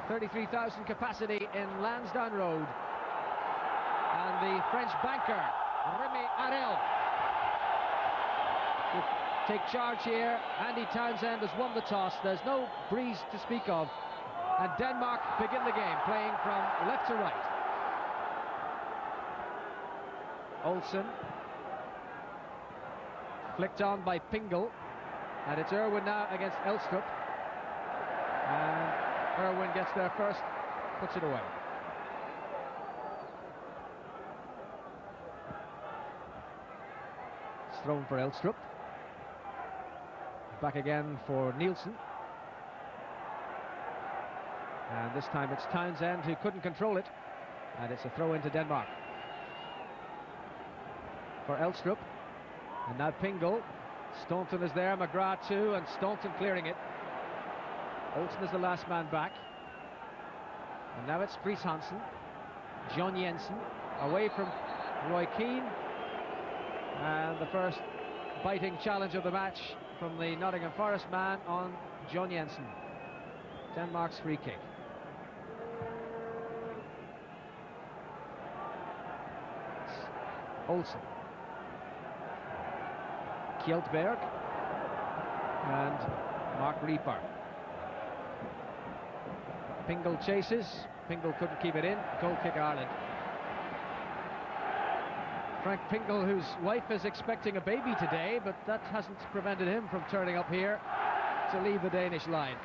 33,000 capacity in Lansdowne Road. And the French banker, Rémi Arel, will take charge here. Andy Townsend has won the toss. There's no breeze to speak of. And Denmark begin the game, playing from left to right. Olsen, flicked on by Pingle, and it's Irwin now against Elstrup. And Irwin gets there first, puts it away. It's thrown for Elstrup. Back again for Nielsen. And this time it's Townsend who couldn't control it, and it's a throw into Denmark. For Elstrup, and now Pingle. Staunton is there, McGrath too, and Staunton clearing it. Olsen is the last man back. And now it's Friis Hansen. John Jensen away from Roy Keane. And the first biting challenge of the match from the Nottingham Forest man on John Jensen. Denmark's free kick. It's Olsen. Kjeldberg and Mark Reaper. Pingle chases. Pingle couldn't keep it in. Goal kick Ireland. Frank Pingle, whose wife is expecting a baby today, but that hasn't prevented him from turning up here to leave the Danish line.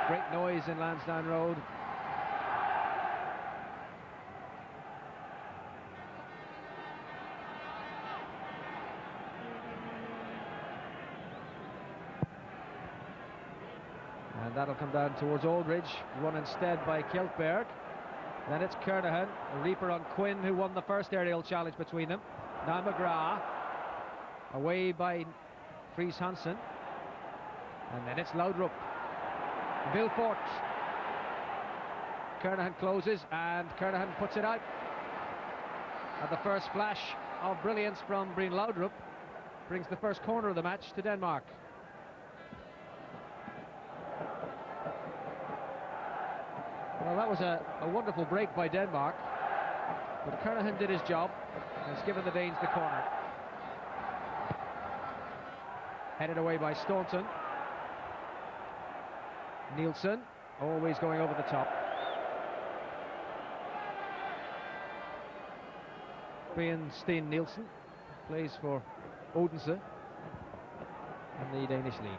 Great noise in Lansdowne Road. And that'll come down towards Aldridge, won instead by Kjeldberg. Then it's Kernahan, a Reaper on Quinn, who won the first aerial challenge between them. Now McGrath, away by Friis Hansen. And then it's Laudrup. Vilfort. Kernahan closes, and Kernahan puts it out. And the first flash of brilliance from Breen Laudrup brings the first corner of the match to Denmark. Well, that was a wonderful break by Denmark, but Kernahan did his job and has given the Danes the corner. Headed away by Staunton. Nielsen, always going over the top. Brian Steen Nielsen plays for Odense in the Danish league.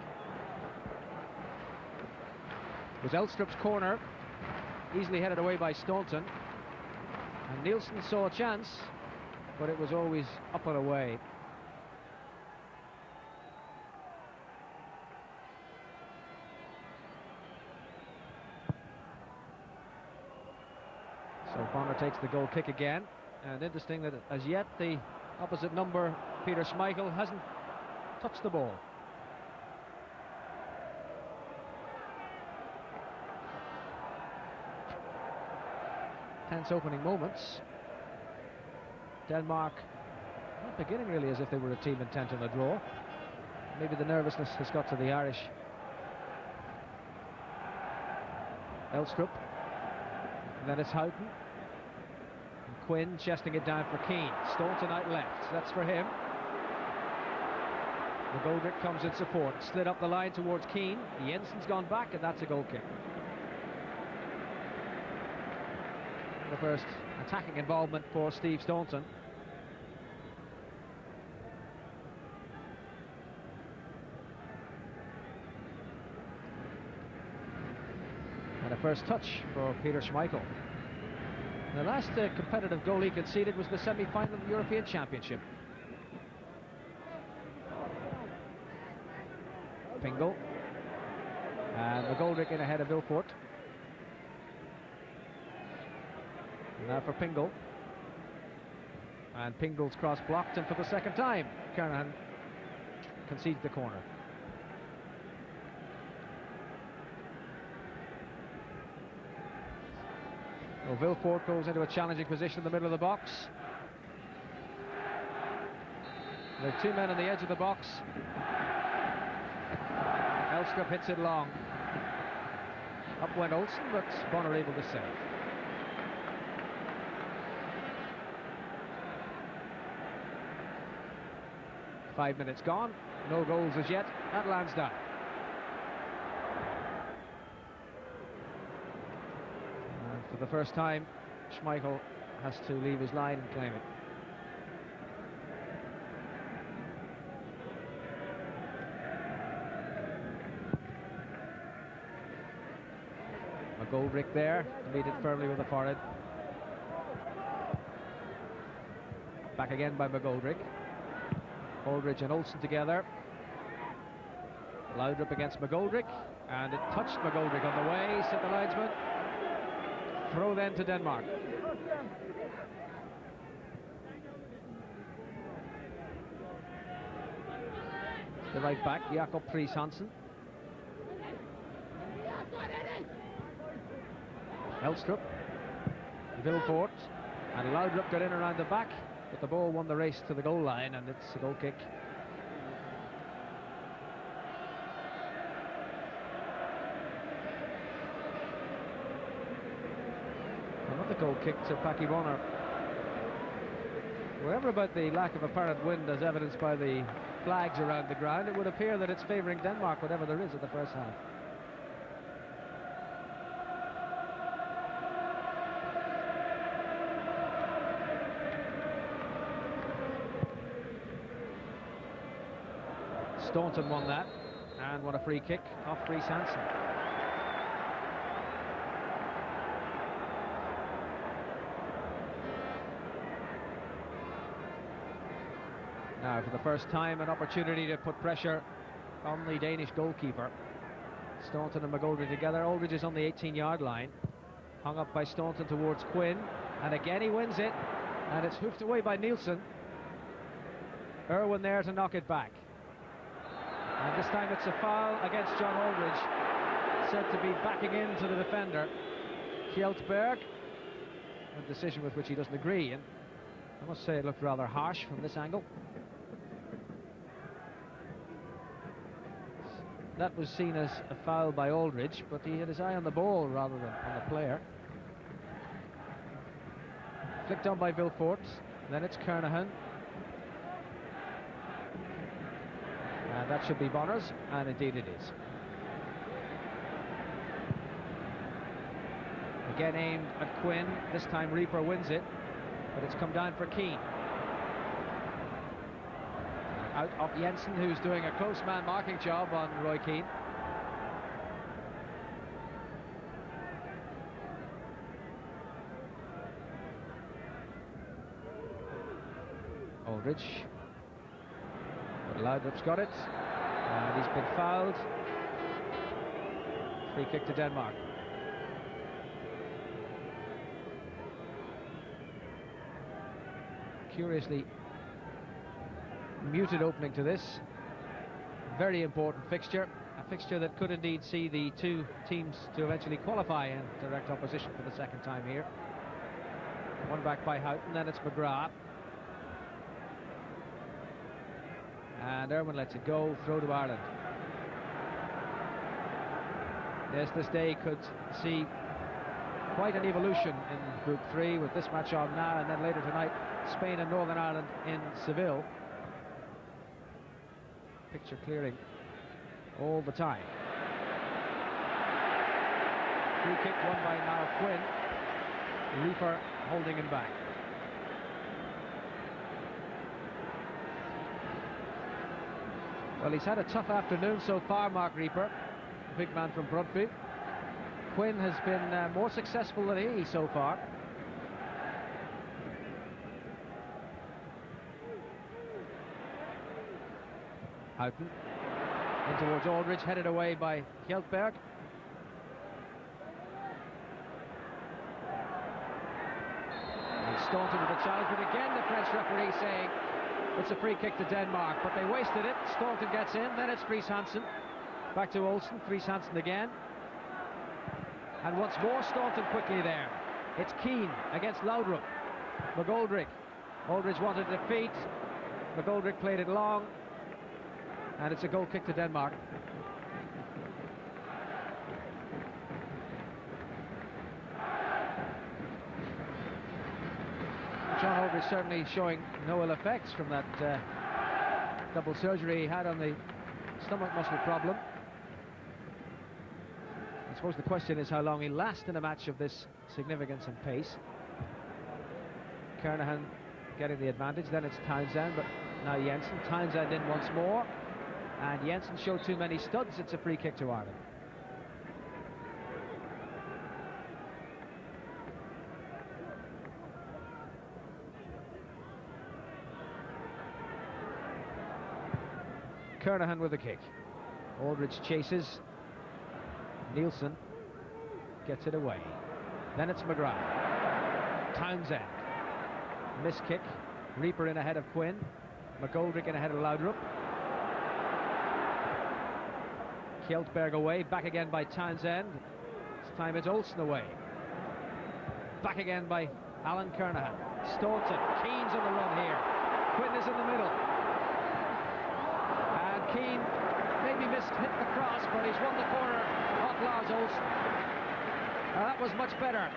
It was Elstrup's corner, easily headed away by Staunton, and Nielsen saw a chance, but it was always up and away. So Bonner takes the goal kick again, and interesting that as yet the opposite number, Peter Schmeichel, hasn't touched the ball. Tense opening moments. Denmark not beginning really as if they were a team intent on a draw. Maybe the nervousness has got to the Irish. Elstrup. And then it's Houghton. And Quinn chesting it down for Keane. Staunton out left. That's for him. The Goldrick comes in support. Slid up the line towards Keane. Jensen's gone back, and that's a goal kick. The first attacking involvement for Steve Staunton. And a first touch for Peter Schmeichel. The last competitive goal he conceded was the semi-final of the European Championship. Pingle. And McGoldrick in ahead of Vilfort. Now for Pingle. And Pingle's cross blocked, and for the second time Kernahan concedes the corner. Well, Vilfort goes into a challenging position in the middle of the box. There are two men on the edge of the box. Elstrup hits it long. Up went Olsen, but Bonner able to save. Five minutes gone, no goals as yet at Lansdowne. And for the first time, Schmeichel has to leave his line and claim it. McGoldrick there, meet it firmly with the forehead. Back again by McGoldrick. Aldridge and Olsen together. Laudrup against McGoldrick, and it touched McGoldrick on the way, said the linesman. Throw then to Denmark. The right back, Jakob Friis Hansen. Elstrup, Vilfort, and Laudrup got in around the back, but the ball won the race to the goal line, and it's a goal kick. Another goal kick to Paki Bonner. Wherever about the lack of apparent wind, as evidenced by the flags around the ground, it would appear that it's favouring Denmark, whatever there is at the first half. Staunton won that and won a free kick off Friis Hansen. Now, for the first time, an opportunity to put pressure on the Danish goalkeeper. Staunton and McGoldrick together. Aldridge is on the 18-yard line. Hung up by Staunton towards Quinn. And again he wins it. And it's hoofed away by Nielsen. Irwin there to knock it back. And this time it's a foul against John Aldridge. Said to be backing into the defender, Kjeldberg. A decision with which he doesn't agree. And I must say it looked rather harsh from this angle. That was seen as a foul by Aldridge, but he had his eye on the ball rather than on the player. Flicked on by Vilfort, then it's Kernahan. And that should be Bonner's, and indeed it is. Again aimed at Quinn, this time Reaper wins it, but it's come down for Keane. Out of Jensen, who's doing a close man marking job on Roy Keane. Aldridge. But Laudrup's got it. And he's been fouled. Free kick to Denmark. Curiously muted opening to this. Very important fixture. A fixture that could indeed see the two teams to eventually qualify in direct opposition for the second time here. One back by Houghton, then it's McGrath. And Irwin lets it go, throw to Ireland. Yes, this day could see quite an evolution in Group 3 with this match on now, and then later tonight Spain and Northern Ireland in Seville. Picture clearing all the time. Free kick won by Niall Quinn. Reaper holding him back. Well, he's had a tough afternoon so far, Mark Reaper, the big man from Brøndby. Quinn has been more successful than he so far. Houghton in towards Aldridge, headed away by Kjeldberg. And Staunton with a challenge, but again the French referee saying it's a free kick to Denmark, but they wasted it. Staunton gets in, then it's Friis Hansen. Back to Olsen, Friis Hansen again. And once more Staunton quickly there. It's Keane against Laudrup. McGoldrick. Aldridge wanted defeat. McGoldrick played it long. And it's a goal kick to Denmark. Aldridge certainly showing no ill effects from that double surgery he had on the stomach muscle problem. I suppose the question is how long he'll last in a match of this significance and pace. Kernahan getting the advantage, then it's Townsend, but now Jensen. Townsend in once more, and Jensen showed too many studs. It's a free kick to Ireland. Kernahan with the kick. Aldridge chases. Nielsen gets it away. Then it's McGrath. Townsend. Miss kick. Reaper in ahead of Quinn. McGoldrick in ahead of Laudrup. Kjeldberg away. Back again by Townsend. This time it's Olsen away. Back again by Alan Kernahan. Staunton. Keane's on the run here. Quinn is in the middle. And Keane maybe hit the cross, but he's won the corner off Lars Olsen. That was much better.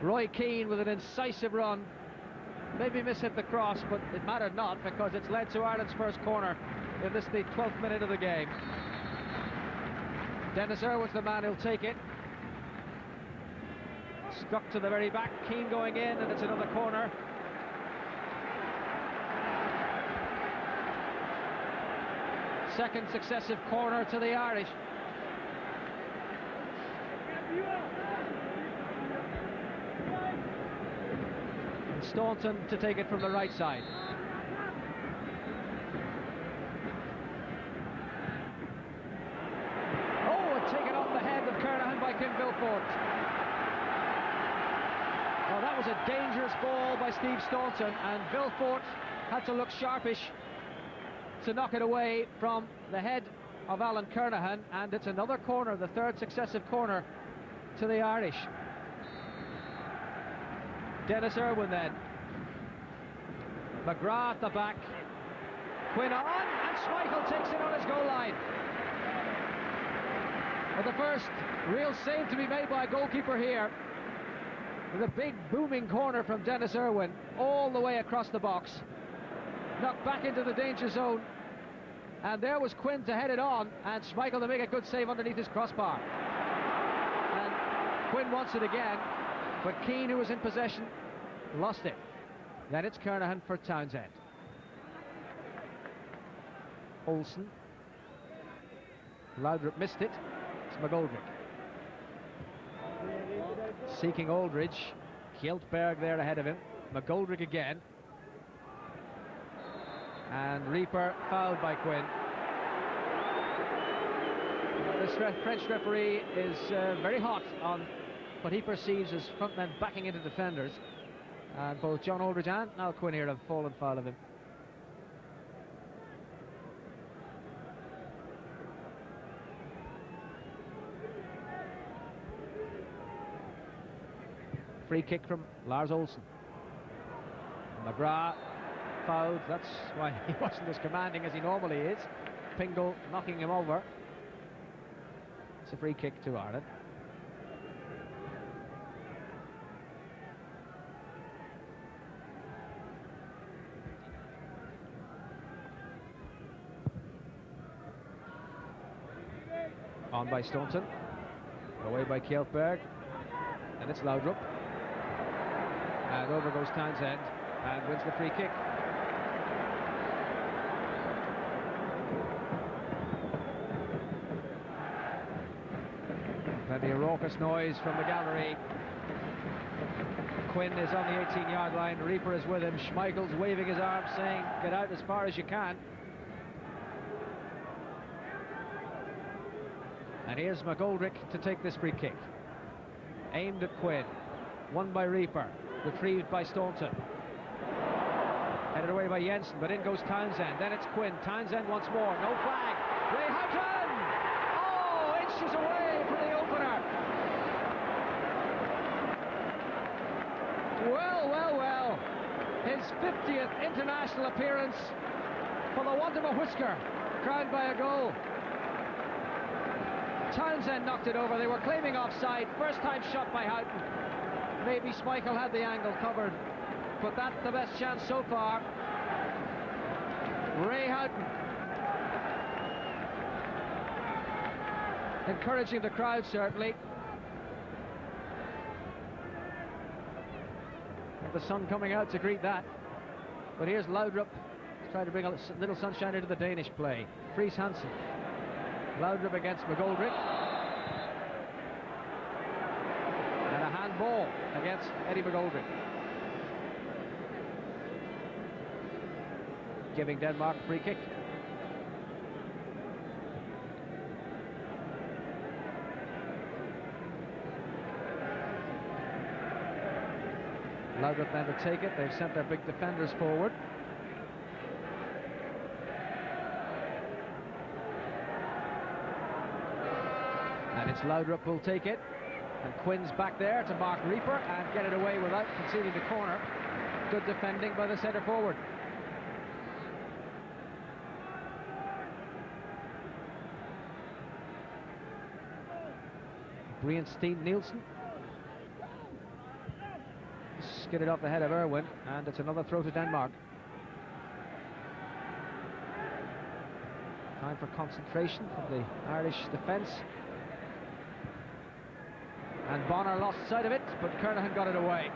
Roy Keane with an incisive run. Maybe hit the cross, but it mattered not because it's led to Ireland's first corner in this, the 12th minute of the game. Dennis Irwin's the man who'll take it. Struck to the very back. Keane going in, and it's another corner. Second successive corner to the Irish. And Staunton to take it from the right side. Oh, and taken on the head of Kernahan by Kim Vilfort. Well, that was a dangerous ball by Steve Staunton, and Vilfort had to look sharpish to knock it away from the head of Alan Kernahan, and it's another corner, the third successive corner to the Irish. Dennis Irwin then. McGrath at the back. Quinn on, and Schmeichel takes it on his goal line. But the first real save to be made by a goalkeeper here. With a big booming corner from Dennis Irwin all the way across the box. Knocked back into the danger zone, and there was Quinn to head it on, and Schmeichel to make a good save underneath his crossbar. And Quinn wants it again, but Keane, who was in possession, lost it. Then it's Kernahan for Townsend. Olsen. Laudrup missed it. It's McGoldrick. Seeking Aldridge. Kjeldberg there ahead of him. McGoldrick again. And Reaper fouled by Quinn. This French referee is very hot on what he perceives as front men backing into defenders. And both John Aldridge and Niall Quinn here have fallen foul of him. Free kick from Lars Olsen. McGrath fouled. That's why he wasn't as commanding as he normally is. Pingle knocking him over. It's a free kick to Ireland. On by Staunton. Away by Kjeldberg. And it's Laudrup. And over goes Townsend and wins the free kick. Plenty of raucous noise from the gallery. Quinn is on the 18-yard line. Reaper is with him. Schmeichel's waving his arm, saying, "Get out as far as you can." And here's McGoldrick to take this free kick. Aimed at Quinn. Won by Reaper. Retrieved by Staunton. Headed away by Jensen, but in goes Townsend. Then it's Quinn. Townsend once more. No flag. Ray Houghton! Oh, inches away from the opener. Well, well, well. His 50th international appearance for the want of a whisker, crowned by a goal. Townsend knocked it over. They were claiming offside. First time shot by Houghton. Maybe Schmeichel had the angle covered, but that's the best chance so far. Ray Houghton encouraging the crowd, certainly. And the sun coming out to greet that. But here's Laudrup trying to bring a little sunshine into the Danish play. Fries Hansen. Laudrup against McGoldrick. And a handball against Eddie McGoldrick. Giving Denmark a free kick. Laudrup then to take it. They've sent their big defenders forward. And it's Laudrup who'll take it. And Quinn's back there to mark Reaper and get it away without conceding the corner. Good defending by the centre forward. Brian Steen Nielsen. Get it off the head of Irwin, and it's another throw to Denmark. Time for concentration from the Irish defence. And Bonner lost sight of it, but Kernahan got it away.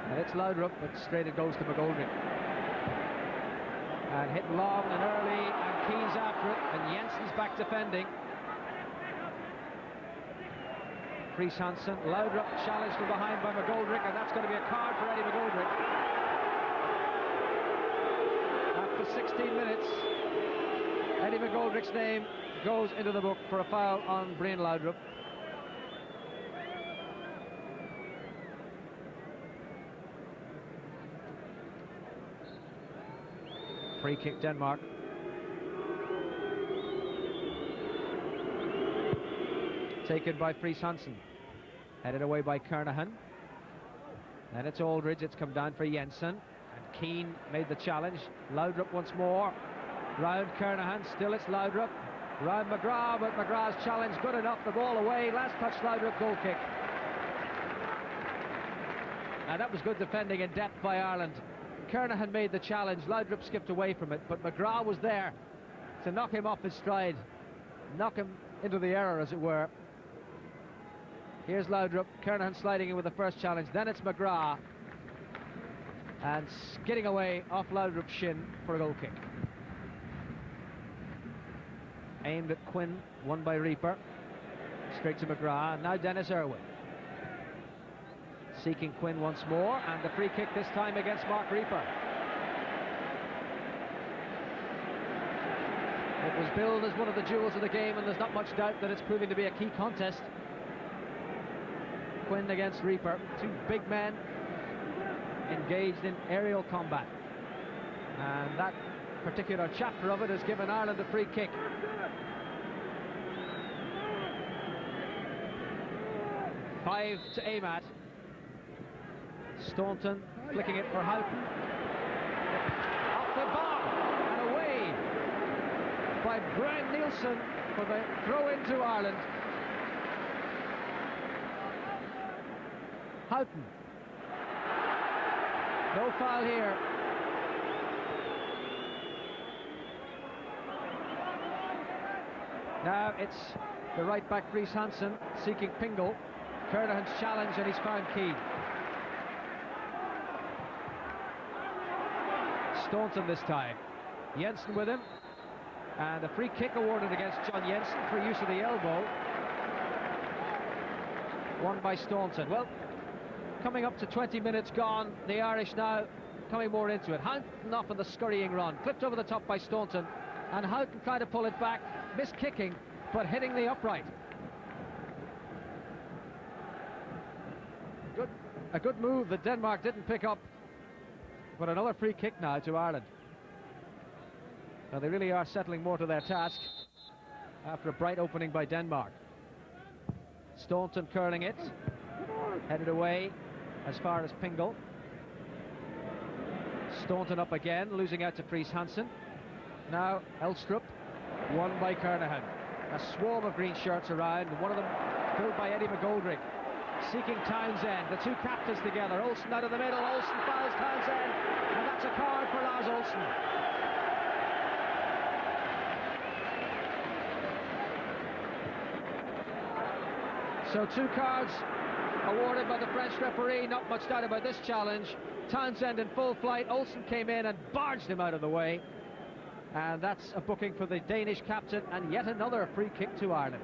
And it's Laudrup, but straight it goes to McGoldrick. And hit long and early, and Keane's after it, and Jensen's back defending. Fries Hansen, Laudrup challenged from behind by McGoldrick, and that's going to be a card for Eddie McGoldrick. After 16 minutes, Eddie McGoldrick's name goes into the book for a foul on Brian Laudrup. Free kick Denmark. Taken by Fries Hansen. Headed away by Kernahan. Then it's Aldridge, it's come down for Jensen. And Keane made the challenge. Laudrup once more. Round Kernahan, still it's Laudrup. Round McGrath, but McGrath's challenge good enough. The ball away, last touch Laudrup, goal kick. And that was good defending in depth by Ireland. Kernahan made the challenge, Laudrup skipped away from it, but McGrath was there to knock him off his stride. Knock him into the error, as it were. Here's Laudrup, Kernahan sliding in with the first challenge, then it's McGrath. And skidding away off Laudrup's shin for a goal kick. Aimed at Quinn, won by Reaper. Straight to McGrath, and now Dennis Irwin. Seeking Quinn once more, and the free kick this time against Mark Reaper. It was billed as one of the jewels of the game, and there's not much doubt that it's proving to be a key contest. Quinn against Reaper, two big men engaged in aerial combat, and that particular chapter of it has given Ireland a free kick. Five to aim at. Staunton flicking it for Houghton. Off the bar and away by Brian Nielsen for the throw into Ireland. Houghton. No foul here. Now it's the right back Fries Hansen seeking Pingle. Kernahan's challenge, and he's found Keane. Staunton this time. Jensen with him. And a free kick awarded against John Jensen for use of the elbow. Won by Staunton. Well, coming up to 20 minutes gone, the Irish now coming more into it. Houghton off on the scurrying run, clipped over the top by Staunton, and Houghton tried to pull it back, missed kicking, but hitting the upright. A good move that Denmark didn't pick up, but another free kick now to Ireland. Now they really are settling more to their task after a bright opening by Denmark. Staunton curling it, headed away as far as Pingle. Staunton up again, losing out to Fries Hansen. Now Elstrup Won by Kernahan. A swarm of green shirts around, one of them filled by Eddie McGoldrick. Seeking Townsend, the two captains together. Olsen out of the middle, Olsen fouls Townsend, and that's a card for Lars Olsen. So 2 cards awarded by the French referee. Not much doubt about this challenge. Townsend in full flight, Olsen came in and barged him out of the way. And that's a booking for the Danish captain, and yet another free kick to Ireland.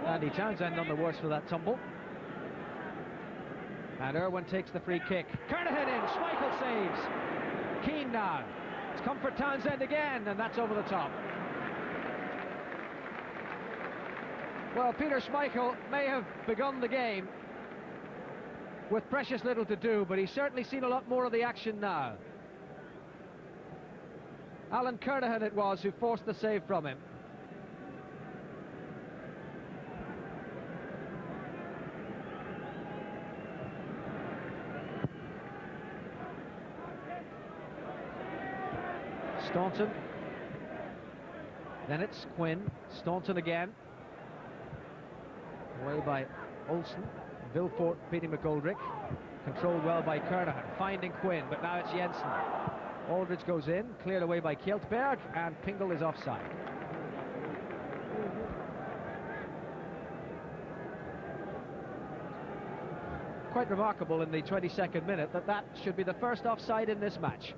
Andy Townsend none the worse for that tumble. And Irwin takes the free kick. Kernahan in, Schmeichel saves. Keane now. It's come for Townsend again, and that's over the top. Well, Peter Schmeichel may have begun the game with precious little to do, but he's certainly seen a lot more of the action now. Alan Kernahan it was who forced the save from him. Staunton. Then it's Quinn. Staunton again. Away by Olsen. Vilfort beating McGoldrick. Controlled well by Kernahan. Finding Quinn, but now it's Jensen. Aldridge goes in. Cleared away by Kjeltberg, and Pingle is offside. Quite remarkable in the 22nd minute that should be the first offside in this match.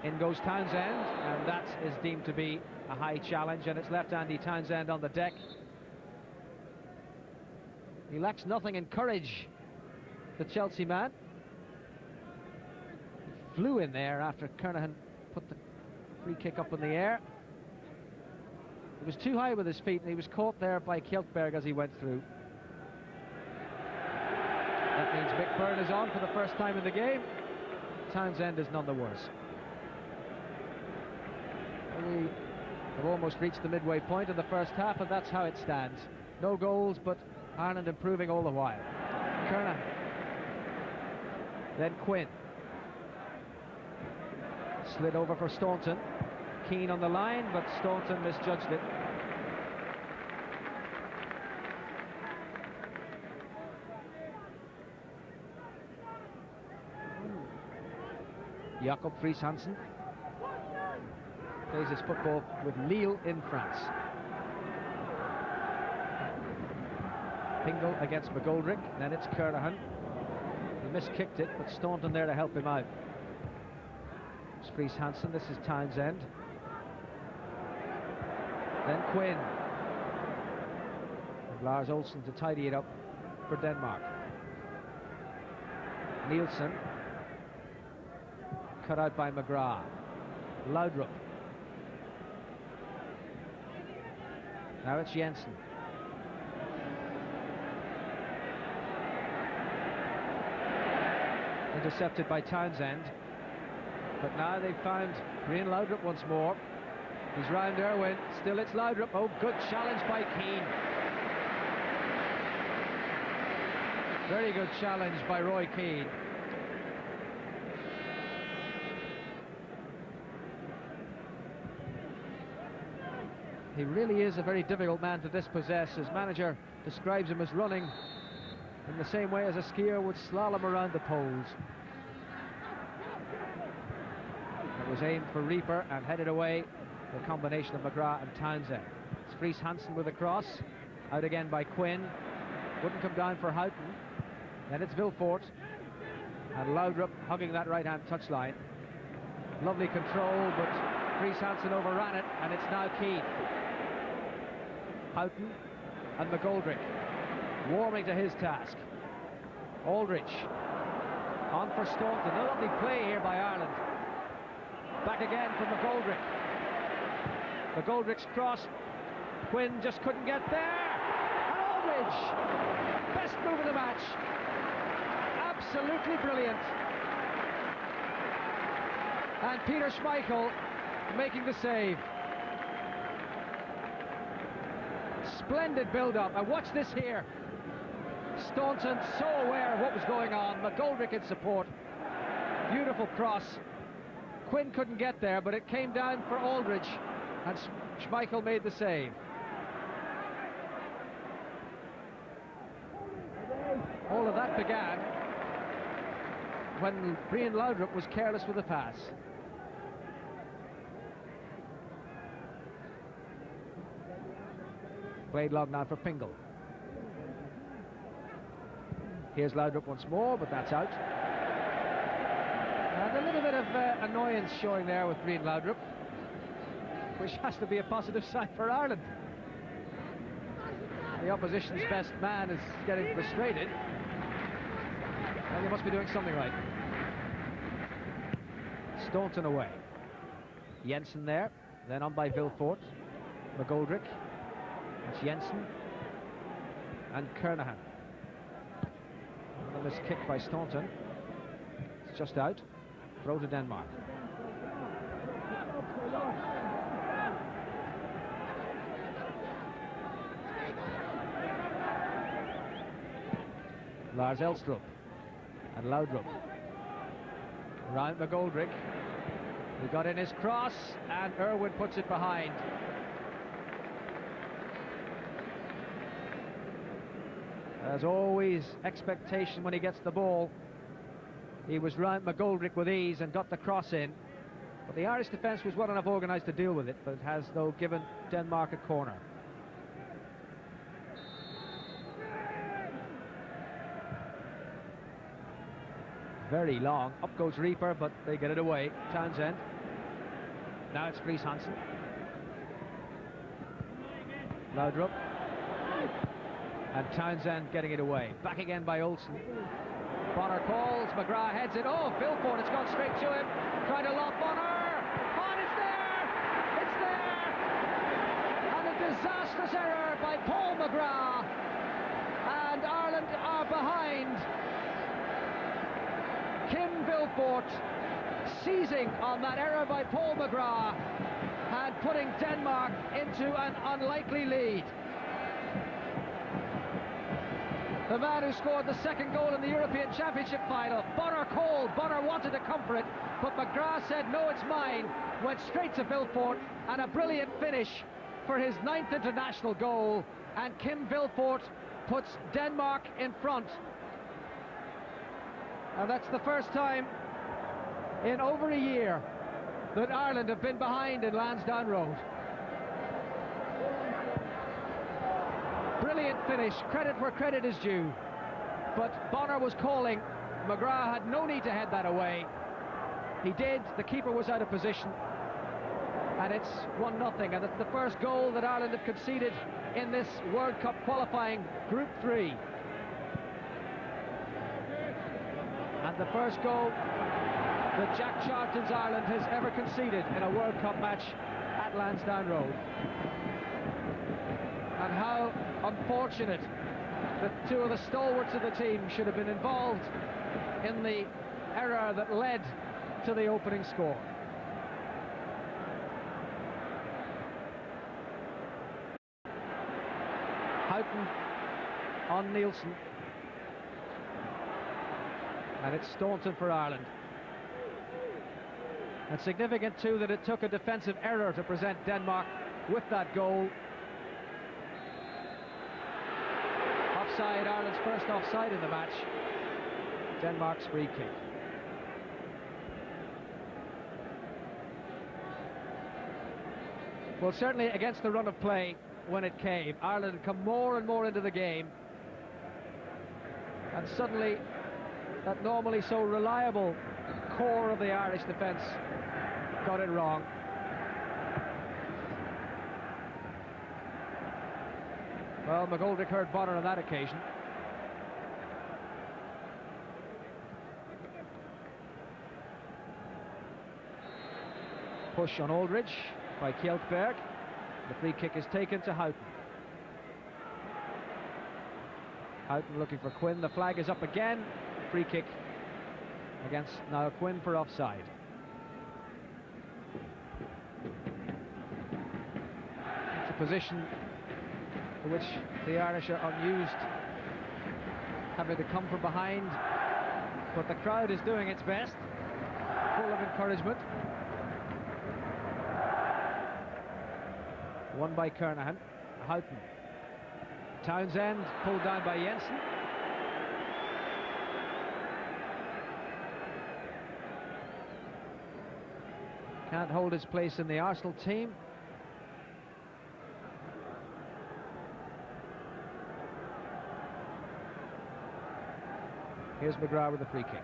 In goes Townsend, and that is deemed to be a high challenge, and it's left Andy Townsend on the deck. He lacks nothing in courage, the Chelsea man. He flew in there after Kernahan put the free kick up in the air. He was too high with his feet, and he was caught there by Kjeltberg as he went through. That means Mick Byrne is on for the first time in the game. Townsend is none the worse. We have almost reached the midway point of the first half, and that's how it stands. No goals, but Ireland improving all the while. Kernahan. Then Quinn. Slid over for Staunton. Keane on the line, but Staunton misjudged it. Jakob Friis Hansen plays his football with Lille in France. Pingle against McGoldrick, then it's Kernahan. He miskicked it, but Staunton there to help him out. It's Friis Hansen, this is Townsend. Then Quinn. And Lars Olsen to tidy it up for Denmark. Nielsen. Cut out by McGrath. Laudrup. Now it's Jensen. Intercepted by Townsend. But now they've found Green Laudrup once more. He's round Irwin. Still it's Laudrup. Oh, good challenge by Keane. Very good challenge by Roy Keane. He really is a very difficult man to dispossess. His manager describes him as running in the same way as a skier would slalom around the poles. It was aimed for Reaper and headed away. The combination of McGrath and Townsend. It's Friis Hansen with a cross. Out again by Quinn. Wouldn't come down for Houghton. Then it's Vilfort. And Laudrup hugging that right-hand touchline. Lovely control, but Friis Hansen overran it, and it's now Keane. Houghton and McGoldrick warming to his task. Aldridge on for Staunton. A lovely play here by Ireland. Back again for McGoldrick. McGoldrick's cross. Quinn just couldn't get there. And Aldridge, best move of the match. Absolutely brilliant. And Peter Schmeichel making the save. Splendid build-up. And watch this here. Staunton so aware of what was going on. McGoldrick in support. Beautiful cross. Quinn couldn't get there, but it came down for Aldridge, and Schmeichel made the save. All of that began when Brian Laudrup was careless with the pass. Played long now for Pingle. Here's Laudrup once more, but that's out. And a little bit of annoyance showing there with Brian Laudrup, which has to be a positive sign for Ireland. The opposition's best man is getting frustrated. Well, he must be doing something right. Staunton away. Jensen there, then on by Vilfort. McGoldrick. It's Jensen. And Kernahan. And this kick by Staunton. It's just out. Throw to Denmark. Lars Elstrup and Laudrup. Round McGoldrick. He got in his cross, and Irwin puts it behind. There's always expectation when he gets the ball. He was round McGoldrick with ease and got the cross in. But the Irish defence was well enough organised to deal with it, but it has, though, given Denmark a corner. Very long. Up goes Reaper, but they get it away. Townsend. Now it's Friis Hansen. Laudrup. And Townsend getting it away. Back again by Olsen. Bonner calls. McGrath heads it. Oh, Vilfort, it's gone straight to him. Trying to lob Bonner. Oh, it's there! It's there! And a disastrous error by Paul McGrath. And Ireland are behind. Kim Vilfort seizing on that error by Paul McGrath and putting Denmark into an unlikely lead. The man who scored the second goal in the European Championship final, Bonner called. Bonner wanted to comfort it, but McGrath said, no, it's mine. Went straight to Vilfort, and a brilliant finish for his 9th international goal. And Kim Vilfort puts Denmark in front. And that's the first time in over a year that Ireland have been behind in Lansdowne Road. Brilliant finish, credit where credit is due. But Bonner was calling. McGrath had no need to head that away. He did, the keeper was out of position. And it's 1-0, and it's the first goal that Ireland have conceded in this World Cup qualifying Group 3. And the first goal that Jack Charlton's Ireland has ever conceded in a World Cup match at Lansdowne Road. And how unfortunate that two of the stalwarts of the team should have been involved in the error that led to the opening score. Houghton on Nielsen. And it's Staunton for Ireland. And significant too that it took a defensive error to present Denmark with that goal. Offside, Ireland's first offside in the match. Denmark's free kick. Well, certainly against the run of play when it came, Ireland had come more and more into the game. And suddenly, that normally so reliable core of the Irish defence got it wrong. Well, McGoldrick heard Bonner on that occasion. Push on Aldridge by Kjeldberg. The free kick is taken to Houghton. Houghton looking for Quinn. The flag is up again. Free kick against now Quinn for offside. It's a position for which the Irish are unused having to come from behind, but the crowd is doing its best, full of encouragement. Won by Kernahan. Houghton. Townsend pulled down by Jensen. Can't hold his place in the Arsenal team. Here's McGrath with the free kick.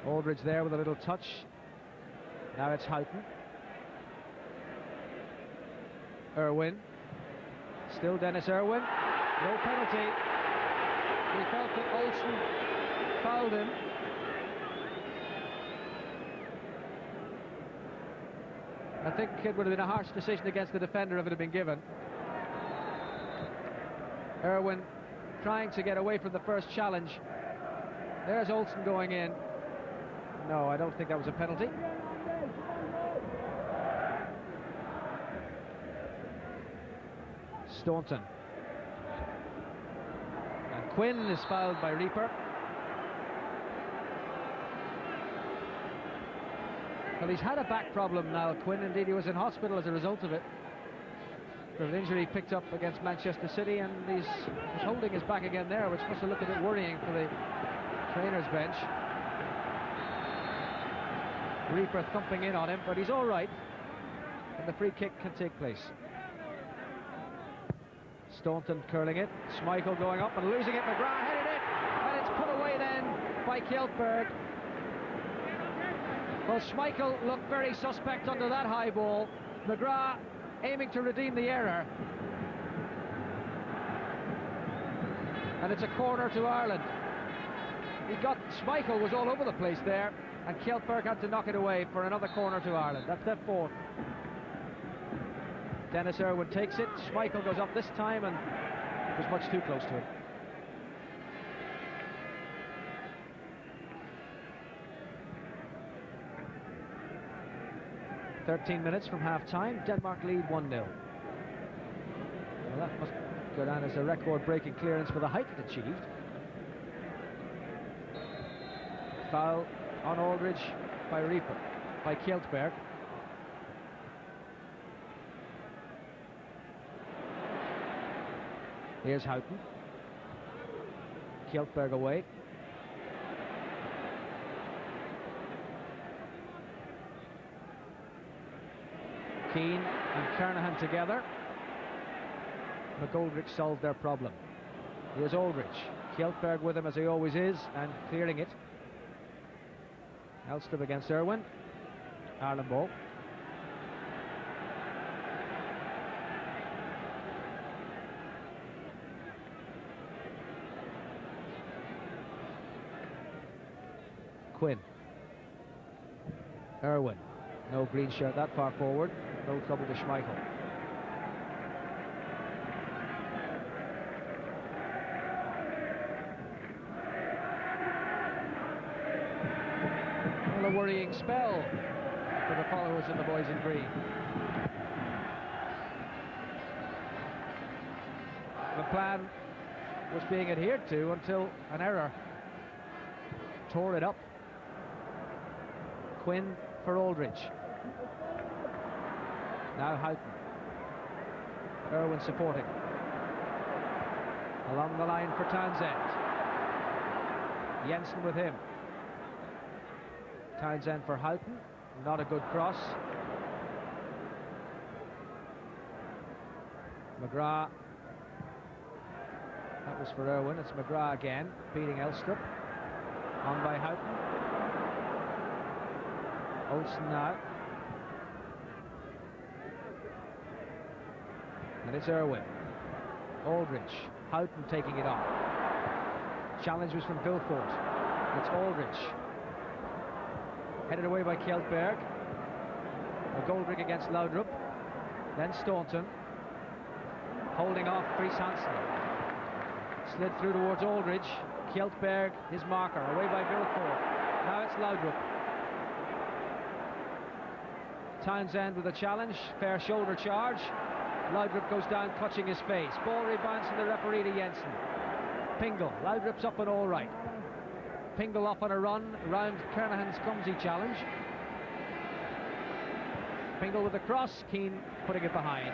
Aldridge there with a little touch. Now it's Houghton. Irwin. Still Dennis Irwin. No penalty. We felt that Olsen fouled him. I think it would have been a harsh decision against the defender if it had been given. Irwin trying to get away from the first challenge. There's Olsen going in. No, I don't think that was a penalty. Staunton. And Quinn is fouled by Reaper. Well, he's had a back problem now, Quinn. Indeed, he was in hospital as a result of it. For an injury picked up against Manchester City, and he's holding his back again there, which must have looked a bit worrying for the trainer's bench. Reaper thumping in on him, but he's all right, and the free kick can take place. Staunton curling it, Schmeichel going up and losing it, McGrath headed it, and it's put away then by Kjeldberg. Well, Schmeichel looked very suspect under that high ball. McGrath aiming to redeem the error. And it's a corner to Ireland. Schmeichel was all over the place there, and Kjeldberg had to knock it away for another corner to Ireland. That's their fourth. Dennis Irwin takes it. Schmeichel goes up this time, and it was much too close to him. "13 minutes from half-time. Denmark lead 1-0. Well, that must go down as a record-breaking clearance for the height it achieved. Foul on Aldridge by Reaper, by Kjeldberg. Here's Houghton. Kjeldberg away. Keane and Kernahan together. McGoldrick solved their problem. Here's Aldridge. Kjeldberg with him as he always is, and clearing it. Elstrup against Irwin. Ireland ball. Quinn. Irwin. No green shirt that far forward. No trouble to Schmeichel. Well, a worrying spell for the followers of the boys in green. The plan was being adhered to until an error tore it up. Quinn for Aldridge. Now Houghton. Irwin supporting. Along the line for Townsend. Jensen with him. Townsend for Houghton. Not a good cross. McGrath. That was for Irwin. It's McGrath again, beating Elstrup. On by Houghton. Olsen now. And it's Irwin. Aldridge. Houghton taking it on. Challenge was from Vilfort. It's Aldridge. Headed away by Kjeldberg. McGoldrick against Laudrup. Then Staunton. Holding off Friis Hansen. Slid through towards Aldridge. Kjeldberg, his marker. Away by Vilfort. Now it's Laudrup. Townsend with a challenge. Fair shoulder charge. Laudrup goes down, clutching his face. Ball rebounds from the referee to Jensen. Pingle. Loudrip's up and all right. Pingle up on a run round Kernahan's clumsy challenge. Pingle with the cross, Keane putting it behind.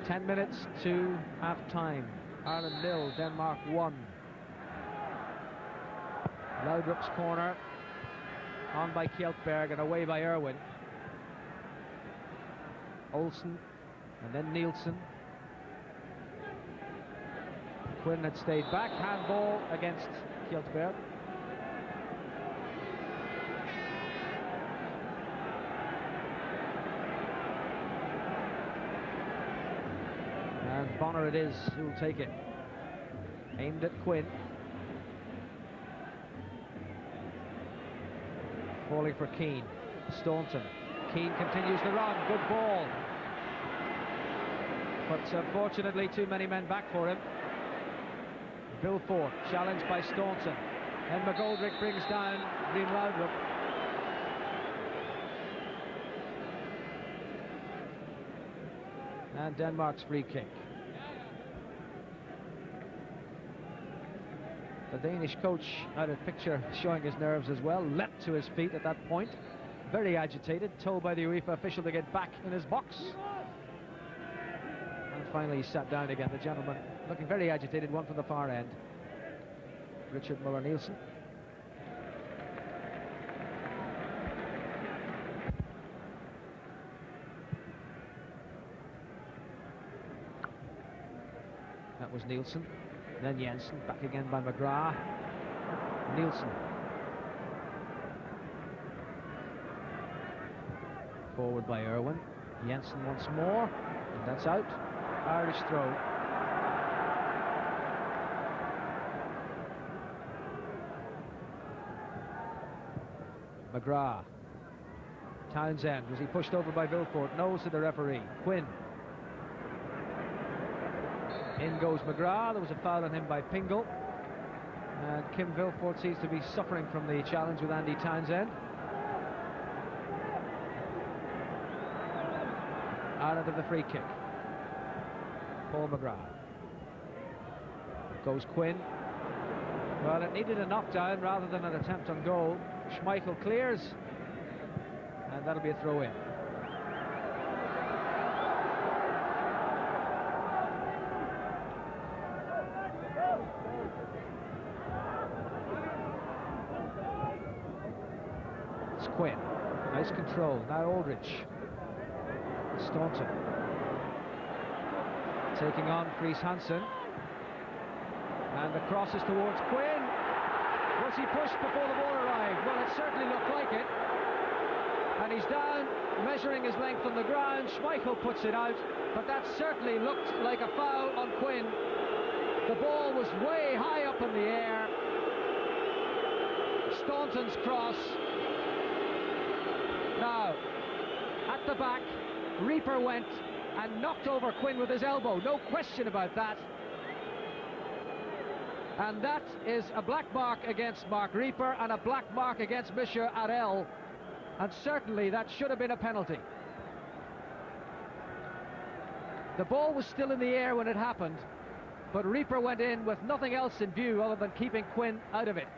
Ten minutes to half-time. Ireland 0, Denmark 1. Loudrip's corner. On by Kjeltberg and away by Irwin. Olsen and then Nielsen. Quinn had stayed back. Handball against Kjeltberg. And Bonner it is who'll take it. Aimed at Quinn. Falling for Keane. Staunton. Keane continues the run. Good ball. But unfortunately too many men back for him. Vilfort challenged by Staunton. And McGoldrick brings down Green Loudrup. And Denmark's free kick. The Danish coach out of picture, showing his nerves as well, leapt to his feet at that point. Very agitated, told by the UEFA official to get back in his box. And finally he sat down again, the gentleman looking very agitated, one from the far end. Richard Muller-Nielsen. That was Nielsen. Then Jensen, back again by McGrath. Nielsen. Forward by Irwin. Jensen once more. And that's out. Irish throw. McGrath. Townsend. Was he pushed over by Vilfort? No, said the referee. Quinn. In goes McGrath. There was a foul on him by Pingle. And Kim Vilfort seems to be suffering from the challenge with Andy Townsend. Ireland of the free kick. Paul McGrath. Goes Quinn. Well, it needed a knockdown rather than an attempt on goal. Schmeichel clears. And that'll be a throw-in. Quinn, nice control. Now Aldrich. Staunton taking on Fries Hansen, and the cross is towards Quinn. Was he pushed before the ball arrived? Well, it certainly looked like it. And he's down, measuring his length on the ground. Schmeichel puts it out, but that certainly looked like a foul on Quinn. The ball was way high up in the air. Staunton's cross. Now, at the back, Reaper went and knocked over Quinn with his elbow. No question about that. And that is a black mark against Mark Reaper and a black mark against Monsieur Arel. And certainly that should have been a penalty. The ball was still in the air when it happened, but Reaper went in with nothing else in view other than keeping Quinn out of it.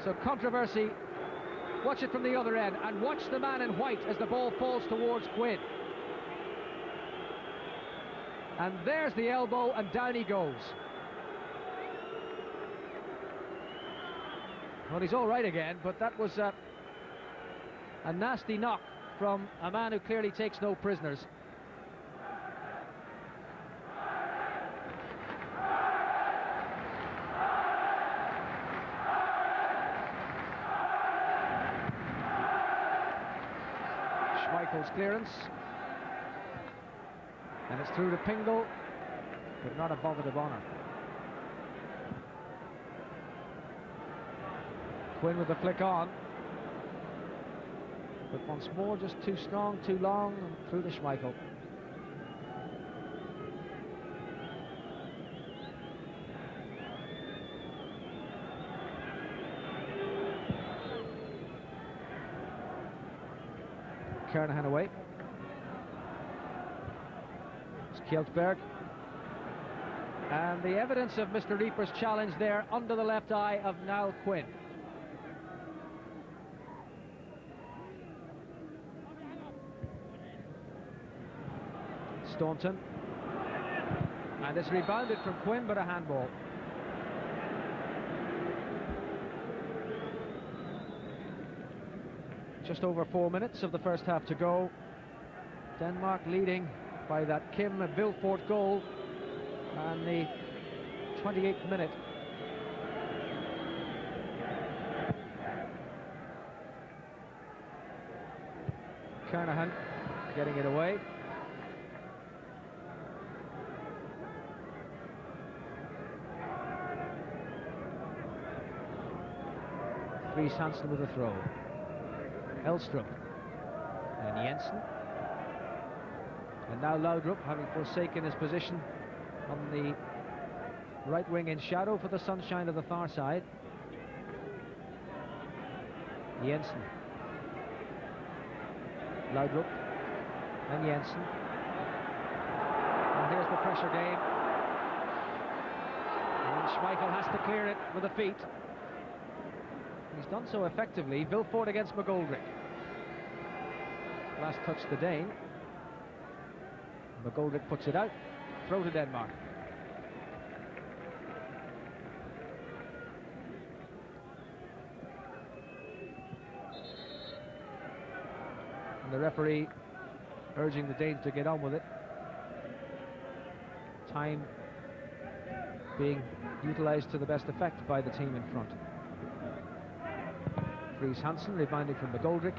So controversy. Watch it from the other end and watch the man in white as the ball falls towards Quinn. And there's the elbow, and down he goes. Well, he's all right again, but that was a nasty knock from a man who clearly takes no prisoners. Schmeichel's clearance. And it's through to Pingle, but not a bother to Bonner. Quinn with the flick on. But once more, just too strong, too long, and through to Schmeichel. Kernahan away. It's Kjeltberg. And the evidence of Mr. Reaper's challenge there under the left eye of Niall Quinn. Staunton. And it's rebounded from Quinn, but a handball. Just over 4 minutes of the first half to go. Denmark leading by that Kim Vilfort goal. And the 28th minute. Kernahan getting it away. Friis Hansen with a throw. Elstrup. And Jensen. And now Laudrup, having forsaken his position on the right wing in shadow for the sunshine of the far side. Jensen. Laudrup. And Jensen. And here's the pressure game. And Schmeichel has to clear it with the feet. He's done so effectively. Vilfort against McGoldrick. Last touch the Dane. McGoldrick puts it out. Throw to Denmark. And the referee urging the Danes to get on with it. Time being utilised to the best effect by the team in front. Friis Hansen rebounding from McGoldrick.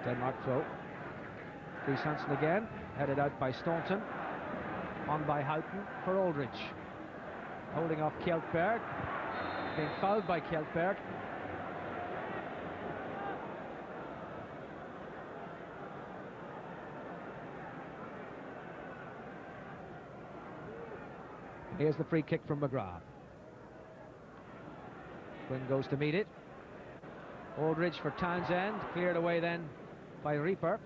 Denmark throw. Friis Hansen again, headed out by Staunton. On by Houghton for Aldridge. Holding off Kjeltberg. Being fouled by Kjeltberg. Here's the free kick from McGrath. Quinn goes to meet it. Aldridge for Townsend, cleared away then by Reaper.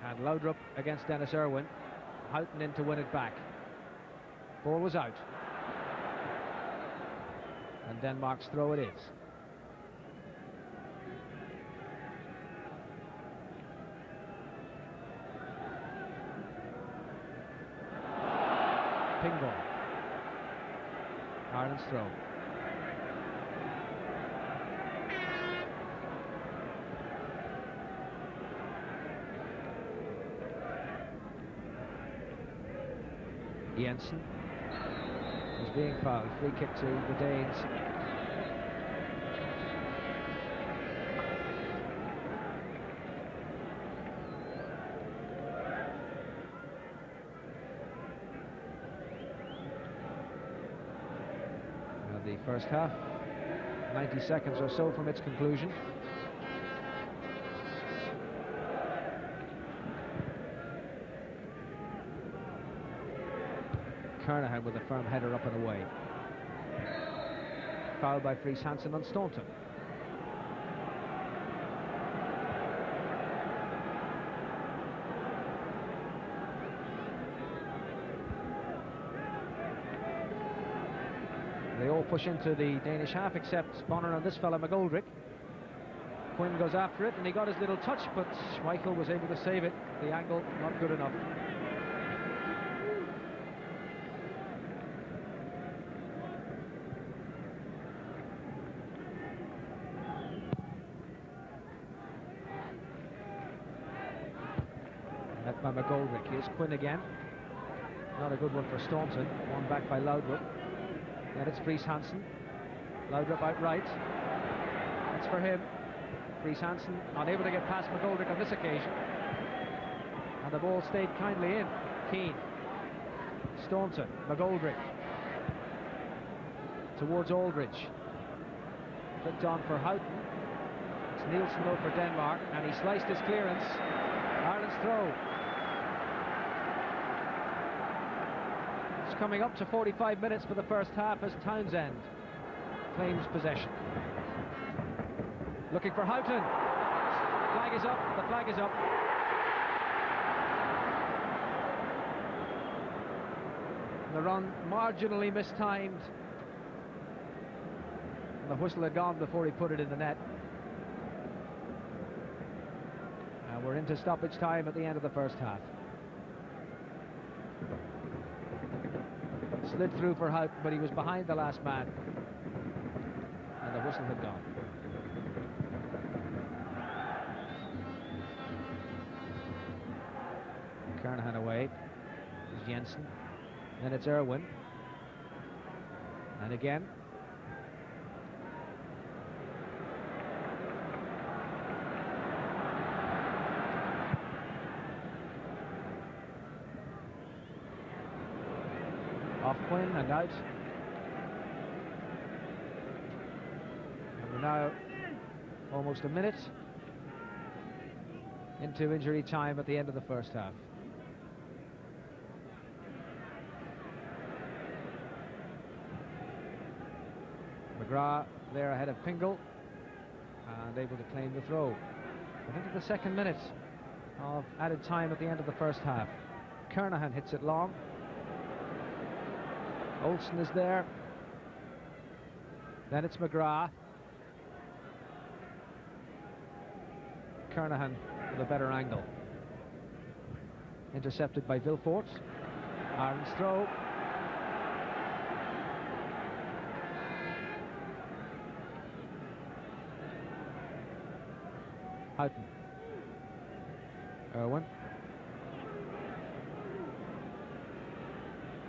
And Laudrup against Dennis Irwin. Houghton in to win it back. Ball was out. And Denmark's throw it is. Pingle. Ireland's throw. Jensen is being fouled. Free kick to the Danes. Now the first half, 90 seconds or so from its conclusion. Kernahan with a firm header up and away. Foul by Friis Hansen on Staunton. They all push into the Danish half except Bonner and this fella McGoldrick. Quinn goes after it and he got his little touch, but Schmeichel was able to save it. The angle not good enough. By McGoldrick. Here's Quinn again. Not a good one for Staunton. One back by Laudrup. Then it's Friis Hansen. Laudrup outright. That's for him. Friis Hansen unable to get past McGoldrick on this occasion. And the ball stayed kindly in. Keane. Staunton. McGoldrick. Towards Aldridge. Flicked on for Houghton. It's Nielsen though for Denmark. And he sliced his clearance. Ireland's throw. Coming up to 45 minutes for the first half as Townsend claims possession. Looking for Houghton. Flag is up. The flag is up. The run marginally mistimed. The whistle had gone before he put it in the net. And we're into stoppage time at the end of the first half. Slid through for Houghton, but he was behind the last man. And the whistle had gone. Kernahan away. There's Jensen. Then it's Irwin. And again. Off Quinn and out. And we're now almost a minute into injury time at the end of the first half. McGrath there ahead of Pingle and able to claim the throw. But into the second minute of added time at the end of the first half. Kernahan hits it long. Olsen is there. Then it's McGrath. Kernahan with a better angle. Intercepted by Vilfort. Ireland's throw. Houghton. Irwin.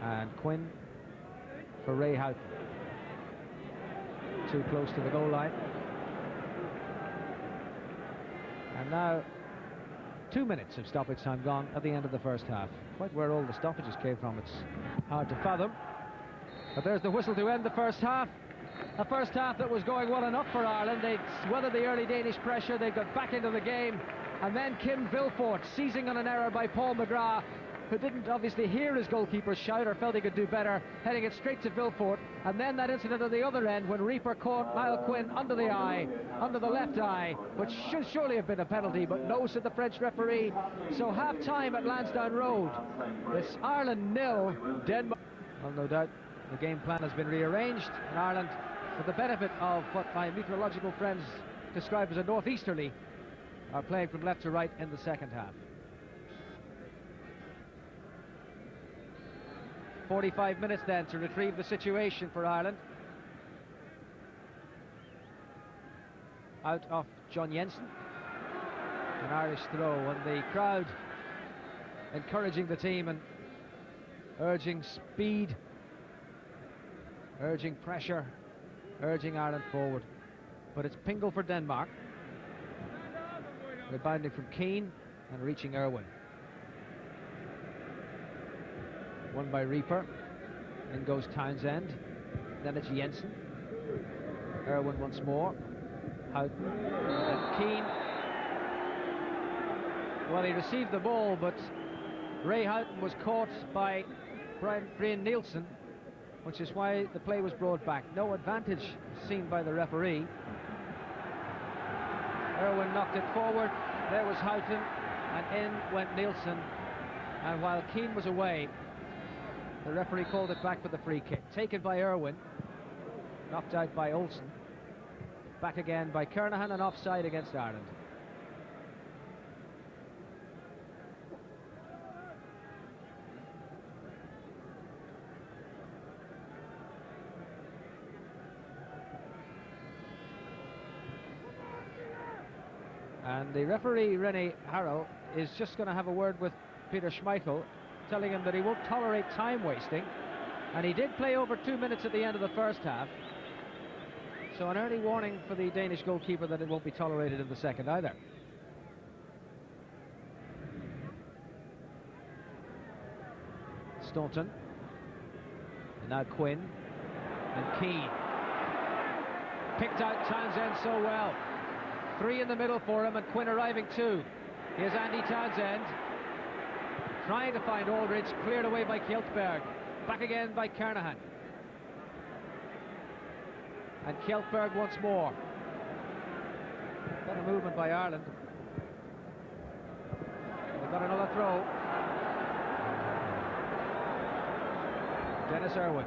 And Quinn for Ray Houghton. Too close to the goal line. And now 2 minutes of stoppage time gone at the end of the first half. Quite where all the stoppages came from, it's hard to fathom. But there's the whistle to end the first half. A first half that was going well enough for Ireland. They'd weathered the early Danish pressure, they got back into the game, and then Kim Vilfort seizing on an error by Paul McGrath, who didn't obviously hear his goalkeeper's shout or felt he could do better, heading it straight to Vilfort. And then that incident at the other end when Reaper caught Niall Quinn under the eye, under the left eye, which should surely have been a penalty, but no, said the French referee. So half-time at Lansdowne Road. It's Ireland 0, Denmark. Well, no doubt the game plan has been rearranged, and Ireland, with the benefit of what my meteorological friends describe as a northeasterly, are playing from left to right in the second half. 45 minutes then to retrieve the situation for Ireland. Out of John Jensen. An Irish throw, and the crowd encouraging the team and urging speed, urging pressure, urging Ireland forward. But it's Pingle for Denmark. Rebounding from Keane and reaching Irwin. Won by Reaper. In goes Townsend. Then it's Jensen. Irwin once more. Houghton. And Keane. Well, he received the ball, but Ray Houghton was caught by Brian Nielsen, which is why the play was brought back. No advantage seen by the referee. Irwin knocked it forward. There was Houghton, and in went Nielsen. And while Keane was away, the referee called it back for the free kick. Taken by Irwin, knocked out by Olsen. Back again by Kernahan, and offside against Ireland. And the referee, René Harrell, is just going to have a word with Peter Schmeichel, telling him that he won't tolerate time wasting. And he did play over 2 minutes at the end of the first half. So an early warning for the Danish goalkeeper that it won't be tolerated in the second either. Staunton. And now Quinn. And Keane. Picked out Townsend so well. 3 in the middle for him, and Quinn arriving too. Here's Andy Townsend. Trying to find Aldridge, cleared away by Kjeltberg. Back again by Kernahan. And Kjeltberg once more. Better movement by Ireland. They've got another throw. Dennis Irwin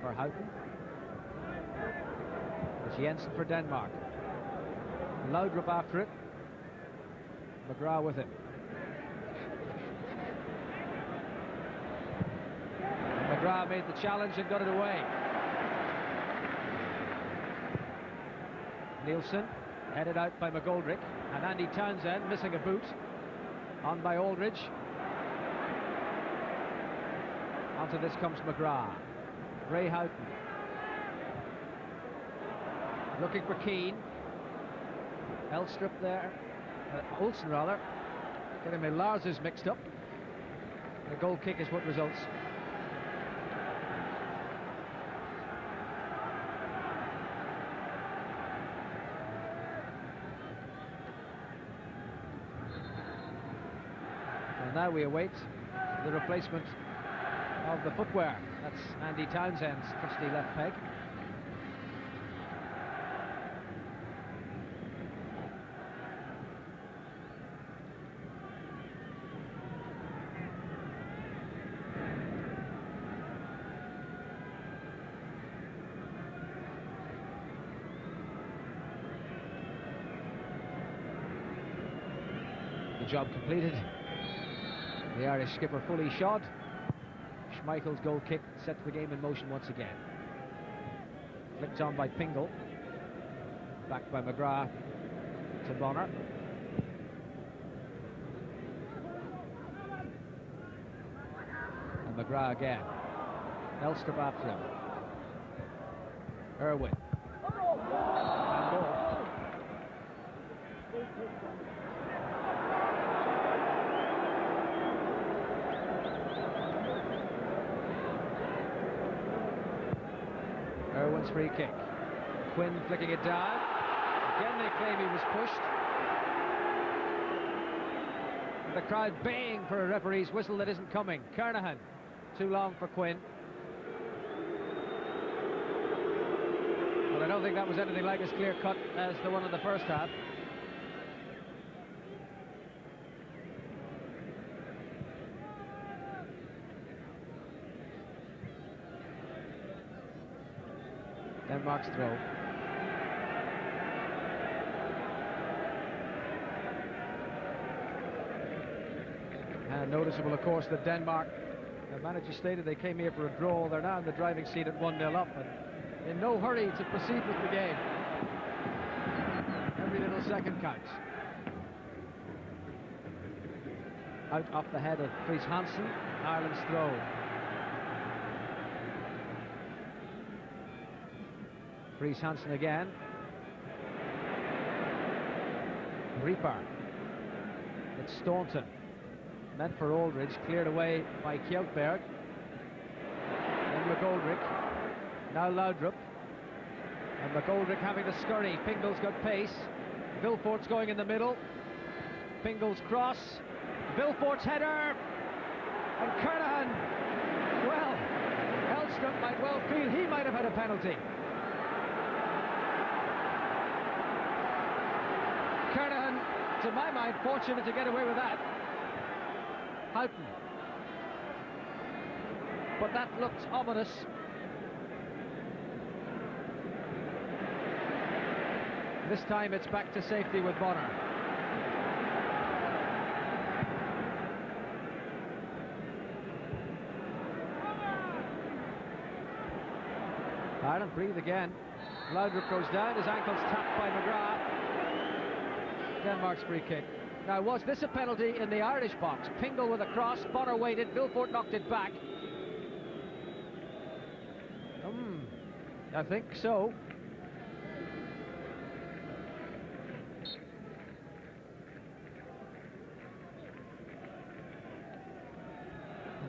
for Houghton. It's Jensen for Denmark. Laudrup after it. McGrath with him. McGrath made the challenge and got it away. Nielsen headed out by McGoldrick, and Andy Townsend missing a boot. On by Aldridge. Onto this comes McGrath. Ray Houghton. Looking for Keane. Elstrup there. Olsen rather. Getting my Lars's mixed up. The goal kick is what results. And now we await the replacement of the footwear. That's Andy Townsend's trusty left peg. The job completed. The Irish skipper fully shod. Schmeichel's goal kick sets the game in motion once again. Flicked on by Pingle. Back by McGrath to Bonner. And McGrath again. Elstrup after him. Irwin. And goal. Irwin's free kick. Quinn flicking it down. Again they claim he was pushed. And the crowd baying for a referee's whistle that isn't coming. Kernahan, too long for Quinn. Well, I don't think that was anything like as clear cut as the one in the first half. Denmark's throw. And noticeable, of course, that Denmark, the manager stated they came here for a draw. They're now in the driving seat at 1-0 up and in no hurry to proceed with the game. Every little second counts. Out off the head of Fries Hansen, Ireland's throw. Fries Hansen again. Reaper. It's Staunton. Meant for Aldridge, cleared away by Kjellberg. Then McGoldrick. Now Laudrup. And McGoldrick having to scurry. Pingle's got pace. Vilfort's going in the middle. Pingle's cross. Vilfort's header. And Kernahan. Well, Elstrup might well feel he might have had a penalty. Kernahan, to my mind, fortunate to get away with that. Houghton. But that looked ominous. This time it's back to safety with Bonner. Ireland breathe again. Laudrup goes down, his ankle's tapped by McGrath. Denmark's free kick. Now, was this a penalty in the Irish box? Pingle with a cross, Bonner waited, Vilfort knocked it back. I think so.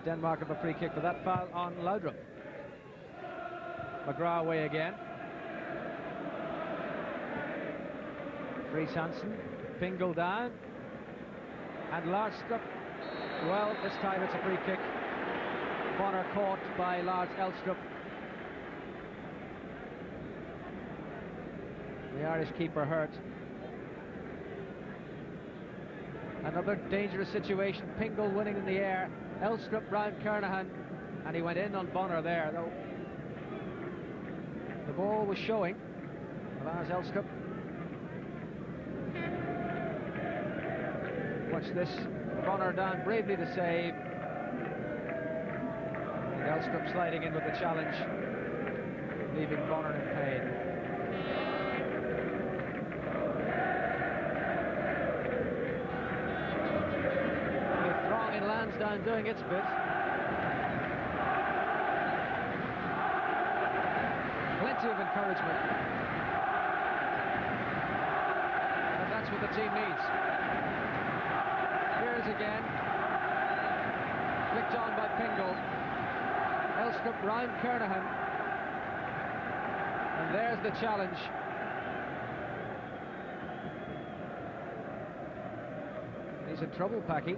Denmark have a free kick for that foul on Laudrup. McGrath away again. Fries Hansen. Pingle down. And Larstrup. Well, this time it's a free kick. Bonner caught by Lars Elstrup. The Irish keeper hurt. Another dangerous situation. Pingle winning in the air. Elstrup round Kernahan, and he went in on Bonner there, though. The ball was showing. Lars Elstrup. Watch this. Bonner down bravely to save. And Elstrup sliding in with the challenge, leaving Bonner in pain. Lansdowne doing its bit. Plenty of encouragement. And that's what the team needs. Here's again. Flicked on by Pingle. Elstrup round Kernahan. And there's the challenge. He's in trouble, Packy.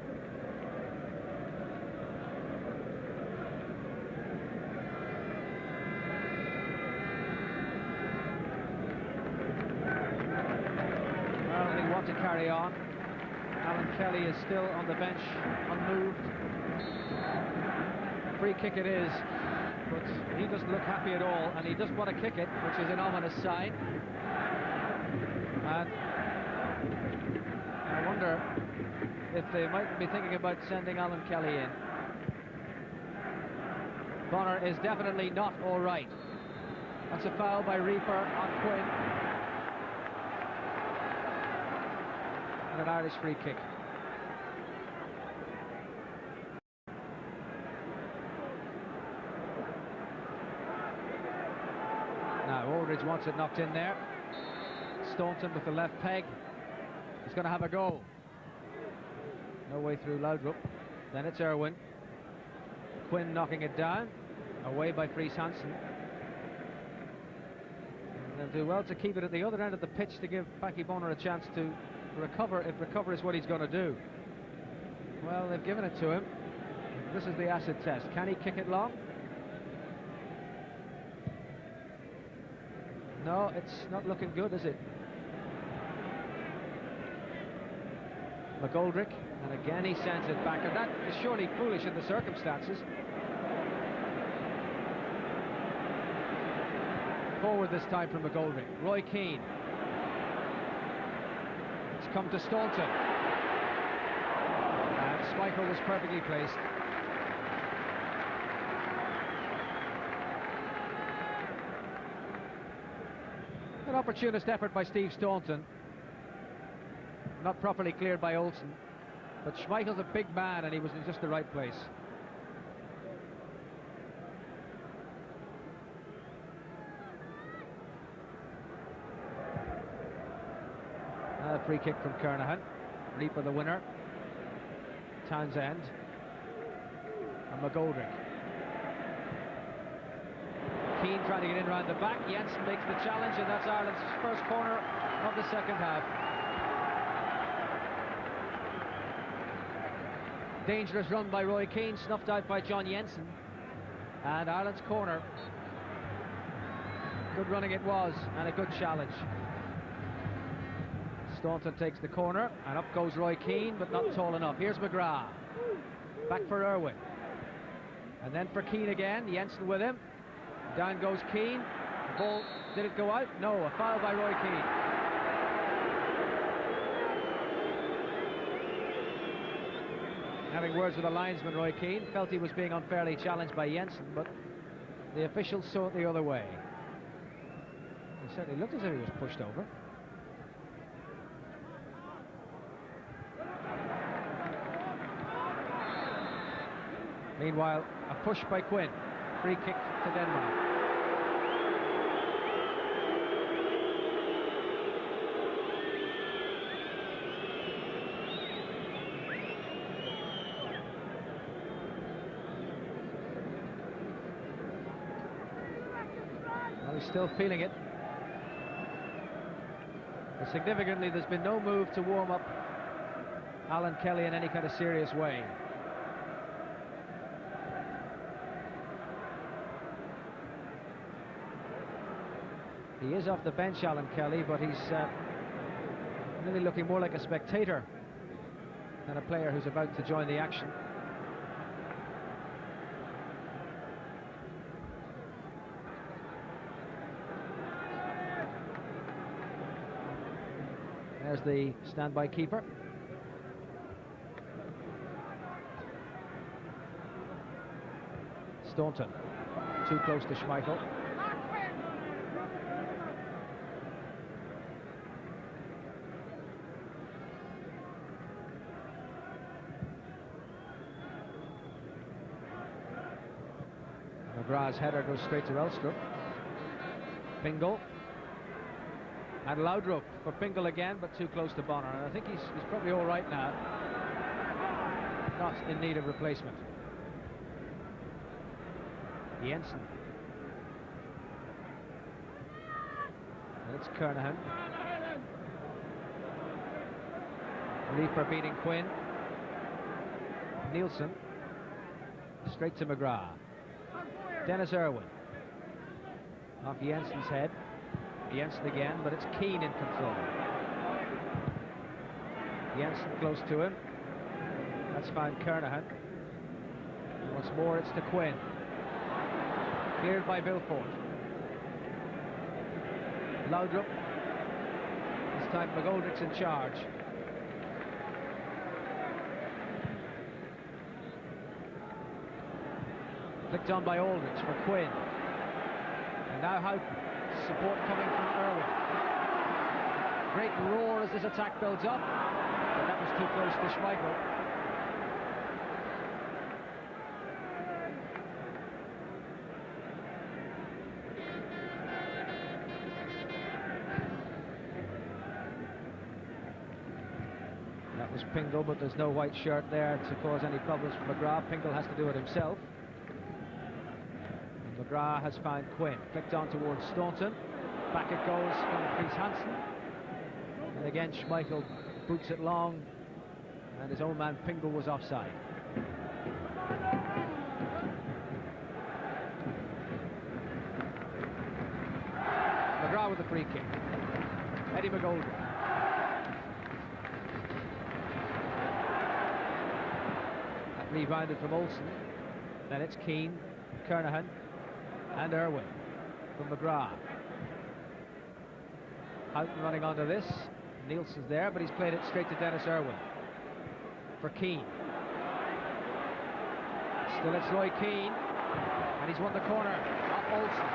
To carry on. Alan Kelly is still on the bench, unmoved. Free kick it is, but he doesn't look happy at all, and he doesn't want to kick it, which is an ominous sign. And I wonder if they might be thinking about sending Alan Kelly in. Bonner is definitely not all right. That's a foul by Reaper on Quinn. And an Irish free kick. Now Aldridge wants it knocked in there. Staunton with the left peg. He's going to have a go. No way through Laudrup. Then it's Irwin. Quinn knocking it down. Away by Fries Hansen. They'll do well to keep it at the other end of the pitch to give Packy Bonner a chance to recover, if recover is what he's going to do. Well, they've given it to him. This is the acid test. Can he kick it long? No, it's not looking good, is it? McGoldrick, and again he sends it back, and that is surely foolish in the circumstances. Forward this time from McGoldrick. Roy Keane. Come to Staunton, and Schmeichel was perfectly placed. An opportunist effort by Steve Staunton, not properly cleared by Olsen, but Schmeichel's a big man and he was in just the right place. Free kick from Kernahan. Reaper the winner. Townsend. And McGoldrick. Keane trying to get in around the back. Jensen makes the challenge, and that's Ireland's first corner of the second half. Dangerous run by Roy Keane, snuffed out by John Jensen. And Ireland's corner. Good running it was, and a good challenge. Staunton takes the corner, and up goes Roy Keane, but not tall enough. Here's McGrath. Back for Irwin. And then for Keane again. Jensen with him. Down goes Keane. The ball, did it go out? No, a foul by Roy Keane. Having words with the linesman, Roy Keane felt he was being unfairly challenged by Jensen, but the officials saw it the other way. It certainly looked as if he was pushed over. Meanwhile, a push by Quinn. Free kick to Denmark. Well, he's still feeling it. But significantly, there's been no move to warm up Alan Kelly in any kind of serious way. He is off the bench, Alan Kelly, but he's really looking more like a spectator than a player who's about to join the action. There's the standby keeper. Staunton, too close to Schmeichel. McGrath's header goes straight to Elstrup. Pingle. And Laudrup for Pingle again, but too close to Bonner. And I think he's probably all right now. Not in need of replacement. Jensen. And it's Kernahan. Leaper beating Quinn. Nielsen. Straight to McGrath. Dennis Irwin. Off Jensen's head. Jensen again, but it's Keane in control. Jensen close to him. That's found Kernahan. And once more it's to Quinn. Cleared by Vilfort. Laudrup. This time McGoldrick's in charge. Flicked on by Aldrich for Quinn. And now Houghton. Support coming from Irwin. Great roar as this attack builds up. But that was too close to Schmeichel. That was Pingle, but there's no white shirt there to cause any problems for McGrath. Pingle has to do it himself. McGrath has found Quinn. Flicked on towards Staunton. Back it goes from Chris Hansen. And again Schmeichel boots it long. And his own man Pingle was offside. McGrath with the free kick. Eddie McGoldrick. That rebounded from Olsen. Then it's Keane, Kernahan. And Irwin from McGrath. Houghton running onto this. Nielsen's there, but he's played it straight to Dennis Irwin. For Keane. Still it's Roy Keane. And he's won the corner off Olsen.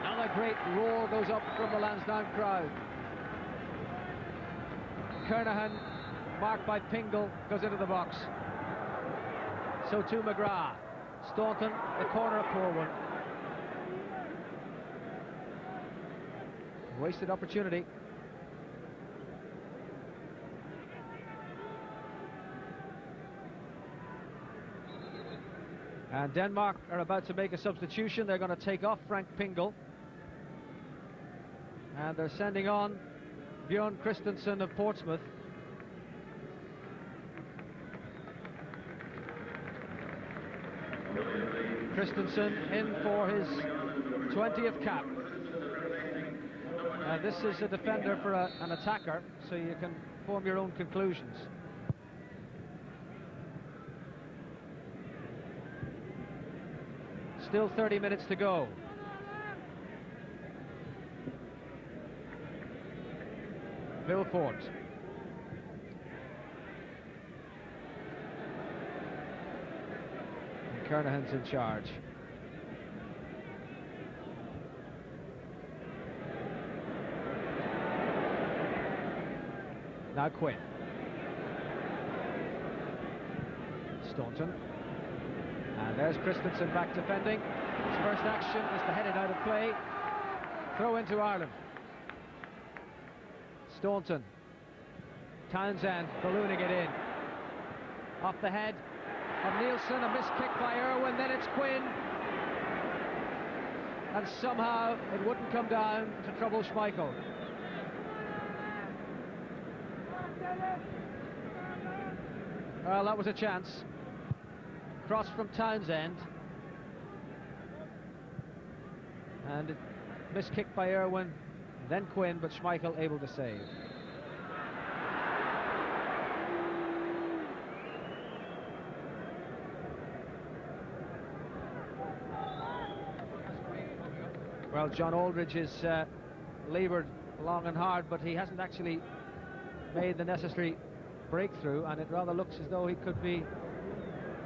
Another great roar goes up from the Lansdowne crowd. Kernahan, marked by Pingle, goes into the box. So too McGrath. Staunton, the corner, a poor one. Wasted opportunity. And Denmark are about to make a substitution. They're going to take off Frank Pingle. And they're sending on Bjorn Christensen of Portsmouth. Christensen in for his 20th cap. This is a defender for an attacker, so you can form your own conclusions. Still 30 minutes to go. Vilfort. Kernahan's in charge. Now Quinn. Staunton. And there's Christensen back defending. His first action is to head it out of play. Throw into Ireland. Staunton. Townsend ballooning it in. Off the head of Nielsen, a missed kick by Irwin, then it's Quinn. And somehow it wouldn't come down to trouble Schmeichel. Well, that was a chance. Cross from Townsend. And missed kick by Irwin. then Quinn, but Schmeichel able to save. Well, John Aldridge is laboured long and hard, but he hasn't actually made the necessary breakthrough, and it rather looks as though he could be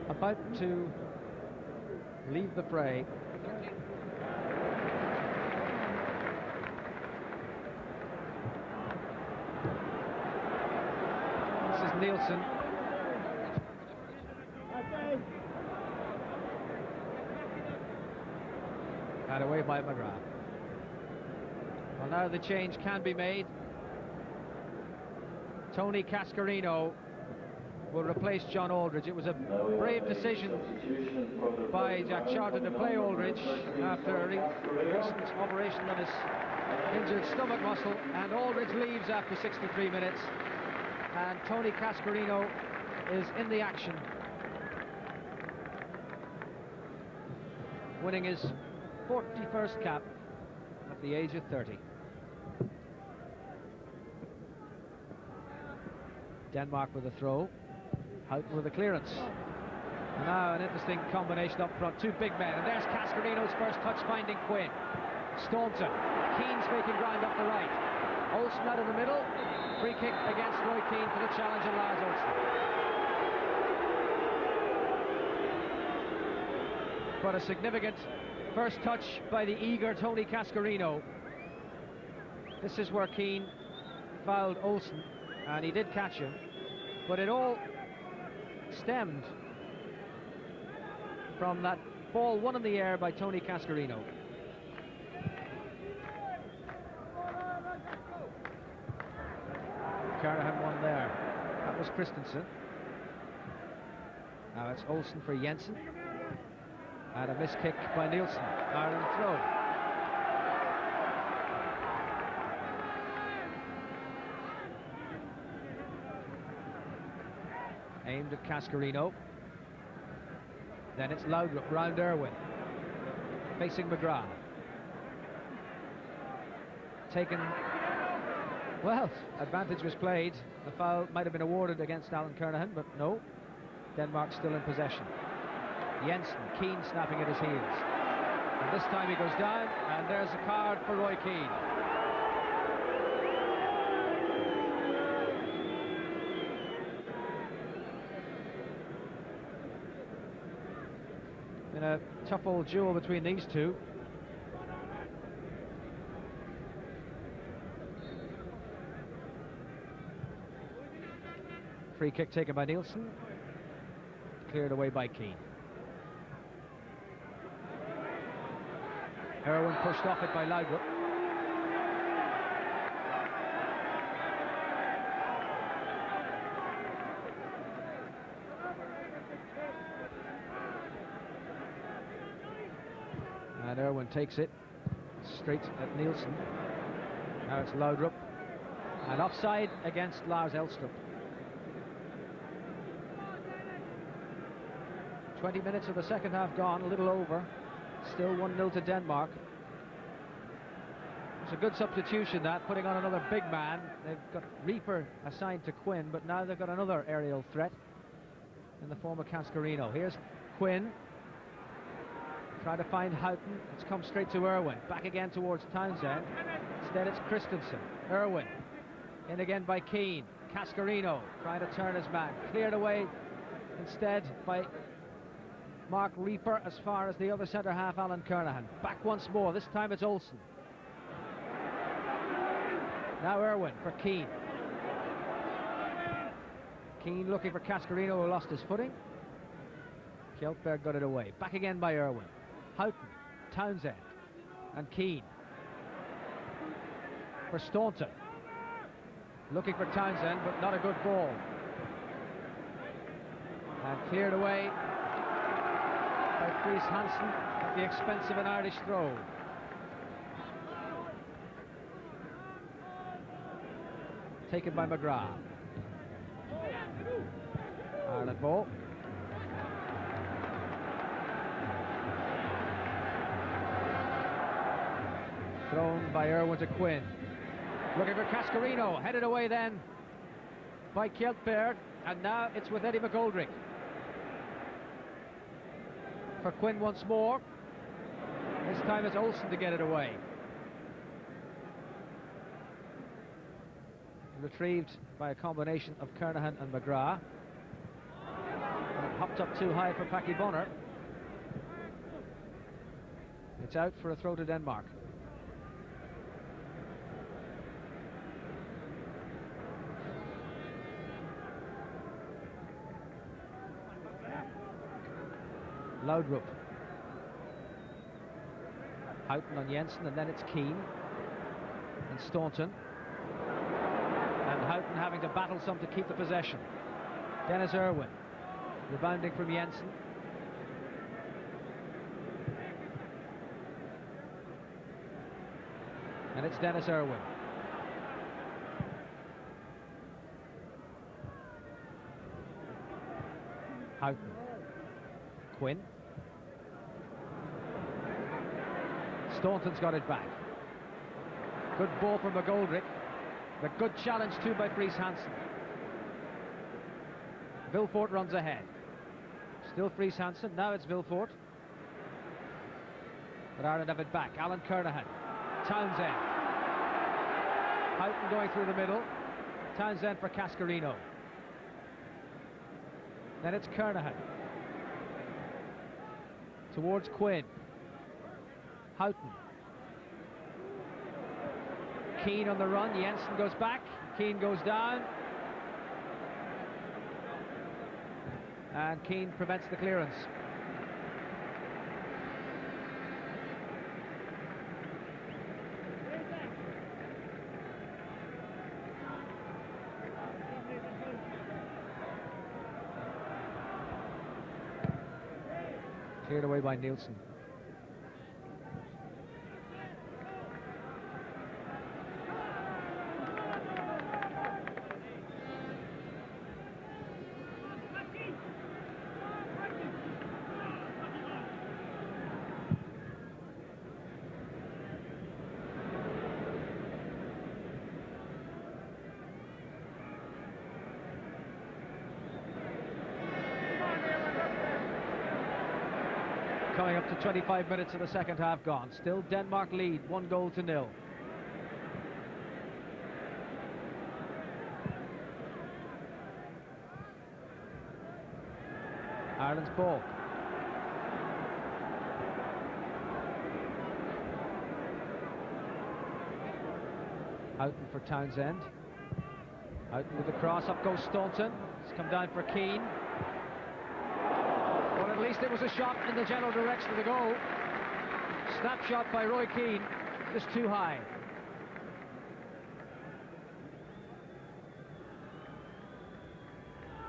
about to leave the fray. This is Nielsen. And away by McGrath. Well, now the change can be made. Tony Cascarino will replace John Aldridge. It was a brave decision by Jack Charlton to play Aldridge after a recent operation on his injured stomach muscle, and Aldridge leaves after 63 minutes, and Tony Cascarino is in the action, winning his 41st cap at the age of 30. Denmark with a throw, Houghton with a clearance. And now an interesting combination up front, two big men, and there's Cascarino's first touch finding Quinn. Staunton, Keane's making ground up the right. Olsen out of the middle, free kick against Roy Keane for the challenge of Lars Olsen. But a significant first touch by the eager Tony Cascarino. This is where Keane fouled Olsen, and he did catch him, but it all stemmed from that ball won in the air by Tony Cascarino. Kernahan won there. That was Christensen. Now it's Olsen for Jensen. And a missed kick by Nielsen. Ireland throw. Aimed at Cascarino. Then it's Laudrup round Irwin. Facing McGrath. Taken. Well, advantage was played. The foul might have been awarded against Alan Kernahan, but no. Denmark still in possession. Jensen, Keane snapping at his heels. And this time he goes down, and there's a card for Roy Keane. In a tough old duel between these two. Free kick taken by Nielsen. Cleared away by Keane. Irwin pushed off it by Laudrup. And Irwin takes it straight at Nielsen. Now it's Laudrup. And offside against Lars Elstrup. 20 minutes of the second half gone, a little over. Still 1-0 to Denmark. It's a good substitution, that, putting on another big man. They've got Reaper assigned to Quinn, but now they've got another aerial threat in the form of Cascarino. Here's Quinn. Trying to find Houghton. It's come straight to Irwin. Back again towards Townsend. Instead it's Christensen. Irwin. In again by Keane. Cascarino trying to turn his man. Cleared away instead by Mark Reaper as far as the other centre half, Alan Kernahan. Back once more, this time it's Olsen. Now Irwin for Keane. Keane looking for Cascarino, who lost his footing. Kjellberg got it away. Back again by Irwin. Houghton, Townsend, and Keane. For Staunton. Looking for Townsend, but not a good ball. And cleared away by Friis Hansen at the expense of an Irish throw. Taken by McGrath. Ireland ball. Thrown by Irwin to Quinn. Looking for Cascarino, headed away then by Kjeltberg, and now it's with Eddie McGoldrick. For Quinn once more. This time it's Olsen to get it away. Retrieved by a combination of Kernahan and McGrath. And it hopped up too high for Paki Bonner. It's out for a throw to Denmark. Laudrup. Houghton on Jensen, and then it's Keane and Staunton. And Houghton having to battle some to keep the possession. Dennis Irwin rebounding from Jensen. And it's Dennis Irwin. Houghton. Quinn. Staunton's got it back. Good ball from McGoldrick. But good challenge too by Friis Hansen. Vilfort runs ahead. Still Friis Hansen. Now it's Vilfort. But Ireland have it back. Alan Kernahan. Townsend. Houghton going through the middle. Townsend for Cascarino. Then it's Kernahan. Towards Quinn. Houghton. Keane on the run. Jensen goes back. Keane goes down. And Keane prevents the clearance. Cleared away by Nielsen. Coming up to 25 minutes of the second half gone. Still Denmark lead, 1-0. Ireland's ball. Houghton for Townsend. Houghton with the cross, up goes Staunton. It's come down for Keane. Well, at least it was a shot in the general direction of the goal. Snapshot by Roy Keane, just too high.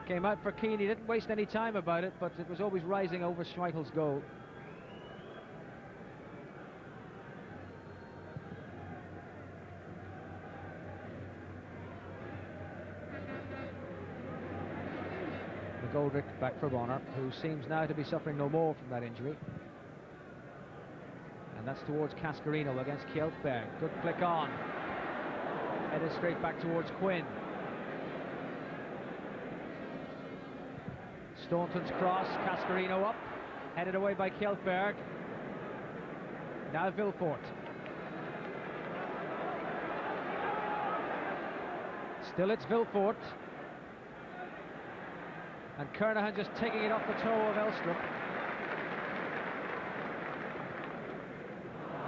Came out for Keane, he didn't waste any time about it, but it was always rising over Schmeichel's goal. McGoldrick back for Bonner, who seems now to be suffering no more from that injury. And that's towards Cascarino against Kjeltberg. Good flick on. Headed straight back towards Quinn. Staunton's cross, Cascarino up. Headed away by Kjeltberg. Now Vilfort. Still it's Vilfort. And Kernahan just taking it off the toe of Elstrup.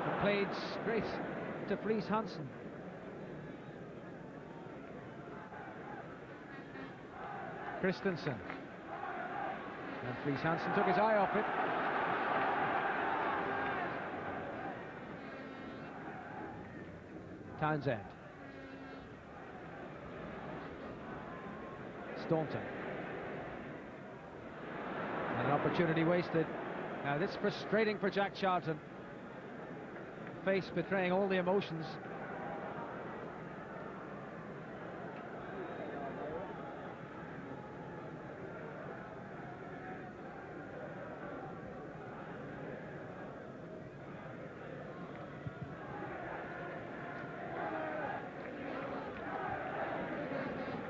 And played straight to Friis Hansen. Christensen. And Friis Hansen took his eye off it. Townsend. Staunton. And an opportunity wasted. Now this is frustrating for Jack Charlton. Face betraying all the emotions.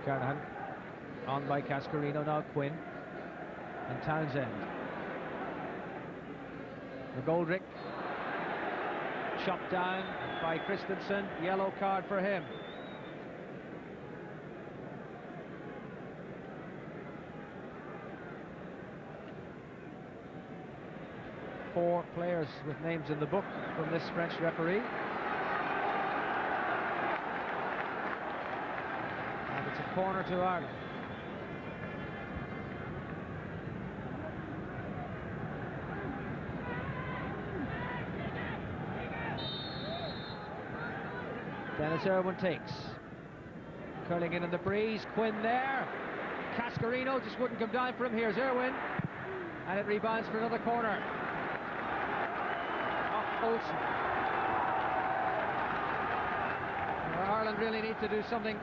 Kernahan. On by Cascarino, now Quinn. And Townsend. McGoldrick. Chopped down by Christensen. Yellow card for him. Four players with names in the book from this French referee. And it's a corner to Ireland. Dennis Irwin takes. Curling in the breeze. Quinn there. Cascarino just wouldn't come down for him. Here's Irwin. And it rebounds for another corner. Olsen. Well, Ireland really need to do something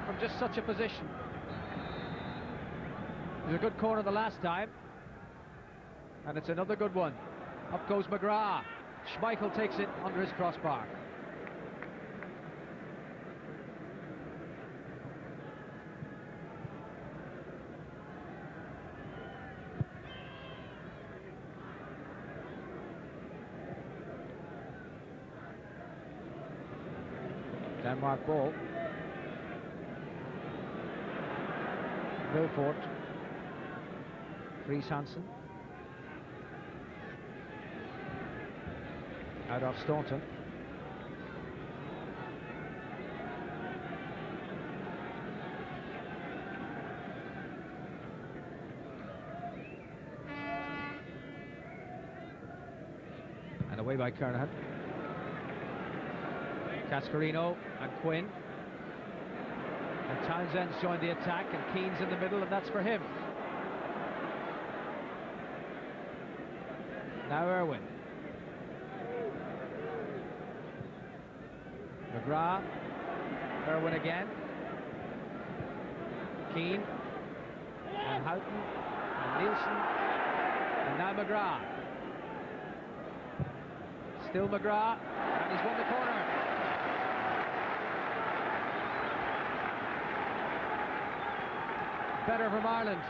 from just such a position. It was a good corner the last time. And it's another good one. Up goes McGrath. Schmeichel takes it under his crossbar. Denmark ball. Vilfort. Fries Hansen. Out off Staunton. And away by Kernahan. Cascarino and Quinn. And Townsend's joined the attack, and Keane's in the middle, and that's for him. Now Irwin. McGrath. Irwin again. Keane. And Houghton. And Nielsen. And now McGrath. Still McGrath. And he's won the corner. Better from Ireland.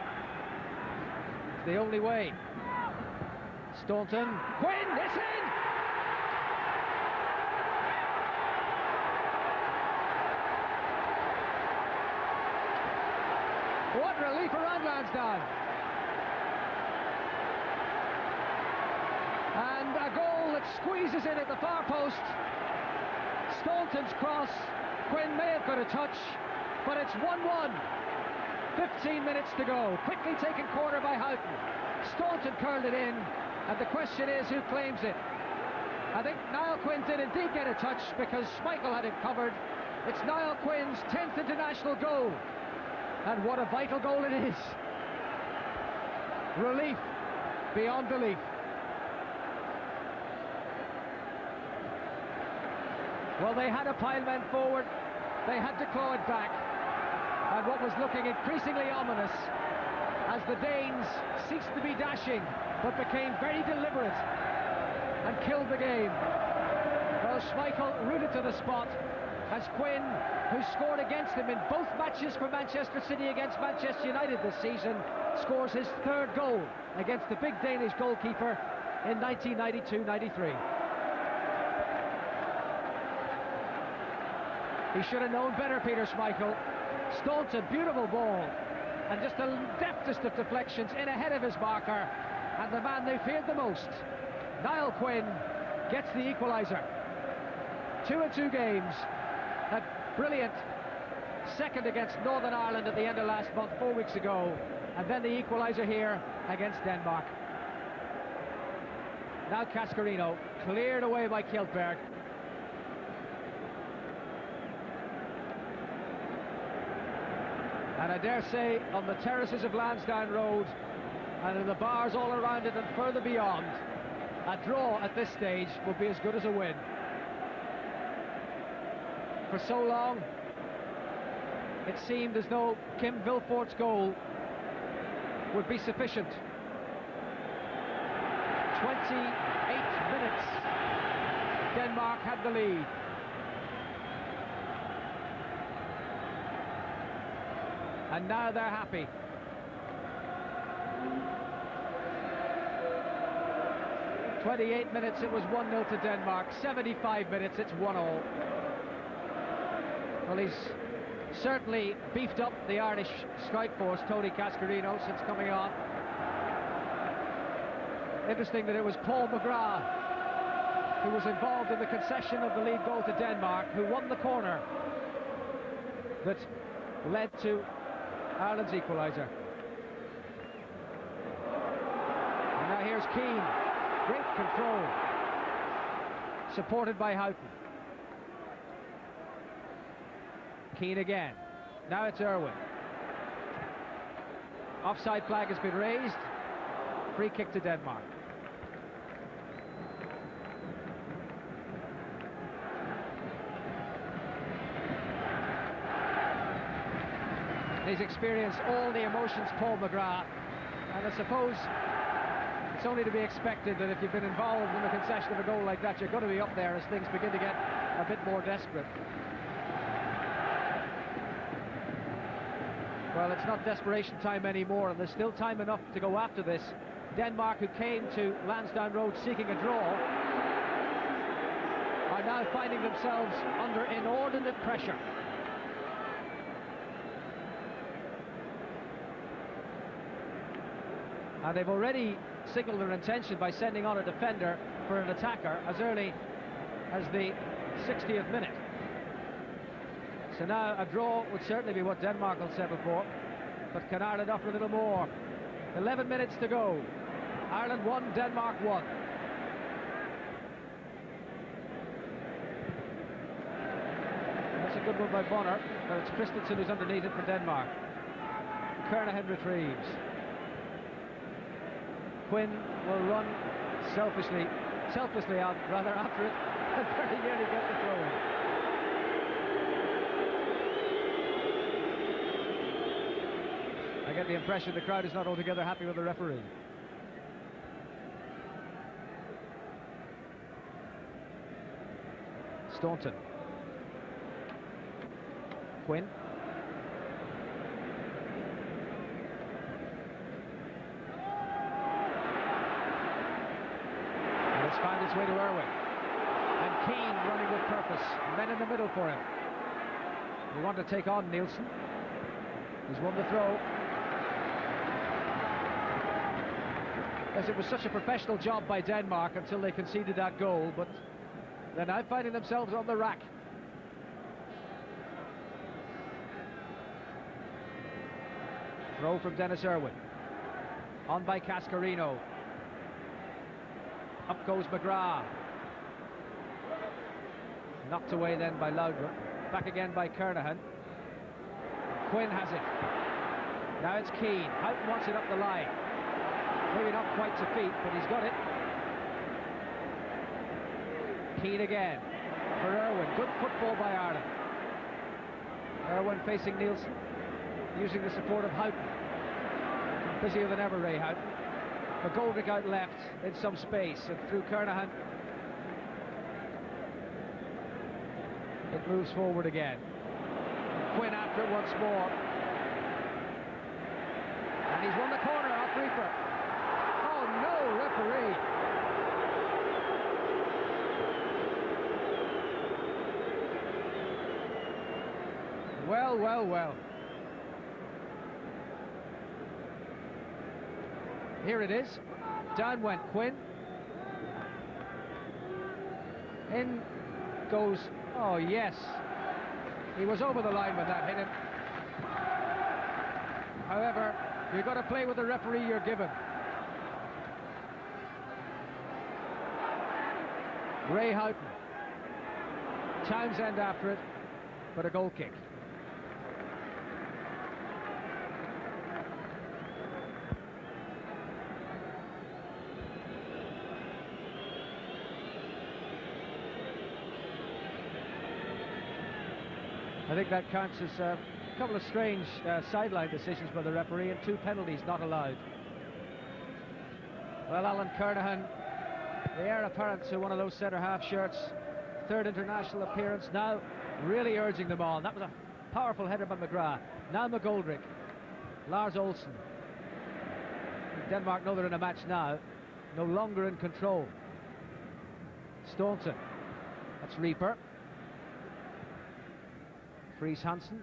It's the only way. Staunton. Quinn, it's in! What relief around Lansdowne. And a goal that squeezes in at the far post. Staunton's cross. Quinn may have got a touch, but it's 1-1. 15 minutes to go. Quickly taken corner by Houghton. Staunton curled it in, and the question is who claims it. I think Niall Quinn did indeed get a touch because Schmeichel had it covered. It's Niall Quinn's 10th international goal. And what a vital goal it is. Relief beyond belief. Well, they had a pile men forward. They had to claw it back. And what was looking increasingly ominous as the Danes ceased to be dashing but became very deliberate and killed the game. Well, Schmeichel rooted to the spot as Quinn, who scored against him in both matches for Manchester City against Manchester United this season, scores his third goal against the big Danish goalkeeper in 1992-93. He should have known better, Peter Schmeichel. Staunton, beautiful ball, and just the deftest of deflections in ahead of his marker, and the man they feared the most, Niall Quinn, gets the equaliser. 2-2 games. That brilliant second against Northern Ireland at the end of last month, 4 weeks ago, and then the equaliser here against Denmark. Now Cascarino, cleared away by Kjellberg. And I dare say, on the terraces of Lansdowne Road and in the bars all around it and further beyond, a draw at this stage would be as good as a win. For so long, it seemed as though Kim Vilfort's goal would be sufficient. 28 minutes, Denmark had the lead. And now they're happy. "28 minutes, it was 1-0 to Denmark. 75 minutes, it's 1-1. Well, he's certainly beefed up the Irish strike force, Tony Cascarino, since coming on. Interesting that it was Paul McGrath who was involved in the concession of the lead goal to Denmark, who won the corner that led to Ireland's equaliser. And now here's Keane. Great control. Supported by Houghton. Keane again. Now it's Irwin. Offside flag has been raised. Free kick to Denmark. He's experienced all the emotions, Paul McGrath, and I suppose it's only to be expected that if you've been involved in the concession of a goal like that, you're going to be up there as things begin to get a bit more desperate. Well, it's not desperation time anymore, and there's still time enough to go after this. Denmark, who came to Lansdowne Road seeking a draw, are now finding themselves under inordinate pressure. And they've already signalled their intention by sending on a defender for an attacker as early as the 60th minute. So now a draw would certainly be what Denmark will settle for, but can Ireland offer a little more? 11 minutes to go. Ireland 1, Denmark 1. That's a good one by Bonner, but it's Christensen who's underneath it for Denmark. Kernahan retrieves. Quinn will run selfishly out, rather, after it, and very nearly get the throw in. I get the impression the crowd is not altogether happy with the referee. Staunton. Quinn. And it's found its way to Irwin. And Keane running with purpose. Men in the middle for him. We want to take on Nielsen. He's won the throw. Yes, it was such a professional job by Denmark until they conceded that goal, but they're now finding themselves on the rack. Throw from Dennis Irwin. On by Cascarino. Up goes McGrath. Knocked away then by Loudon. Back again by Kernahan. Quinn has it. Now it's Keane. Houghton wants it up the line. Maybe not quite to feet, but he's got it. Keane again for Irwin. Good football by Ireland. Irwin facing Nielsen, using the support of Houghton. Busier than ever, Ray Houghton. McGoldrick out left in some space, and through Kernahan. It moves forward again. Quinn after it once more. And he's won the corner off Reaper. Oh no, referee. Well, well, well. Here it is. Down went Quinn. In goes... Oh, yes. He was over the line when that hit him. However, you've got to play with the referee you're given. Ray Houghton. Townsend after it, but a goal kick. I think that counts as a couple of strange sideline decisions by the referee and 2 penalties not allowed. Well, Alan Kernahan, the heir apparent to one of those centre-half shirts, 3rd international appearance, now really urging them on. That was a powerful header by McGrath. Now McGoldrick Lars Olsen. Denmark know they're in a match now. No longer in control. Staunton. That's Reaper. Fries Hansen.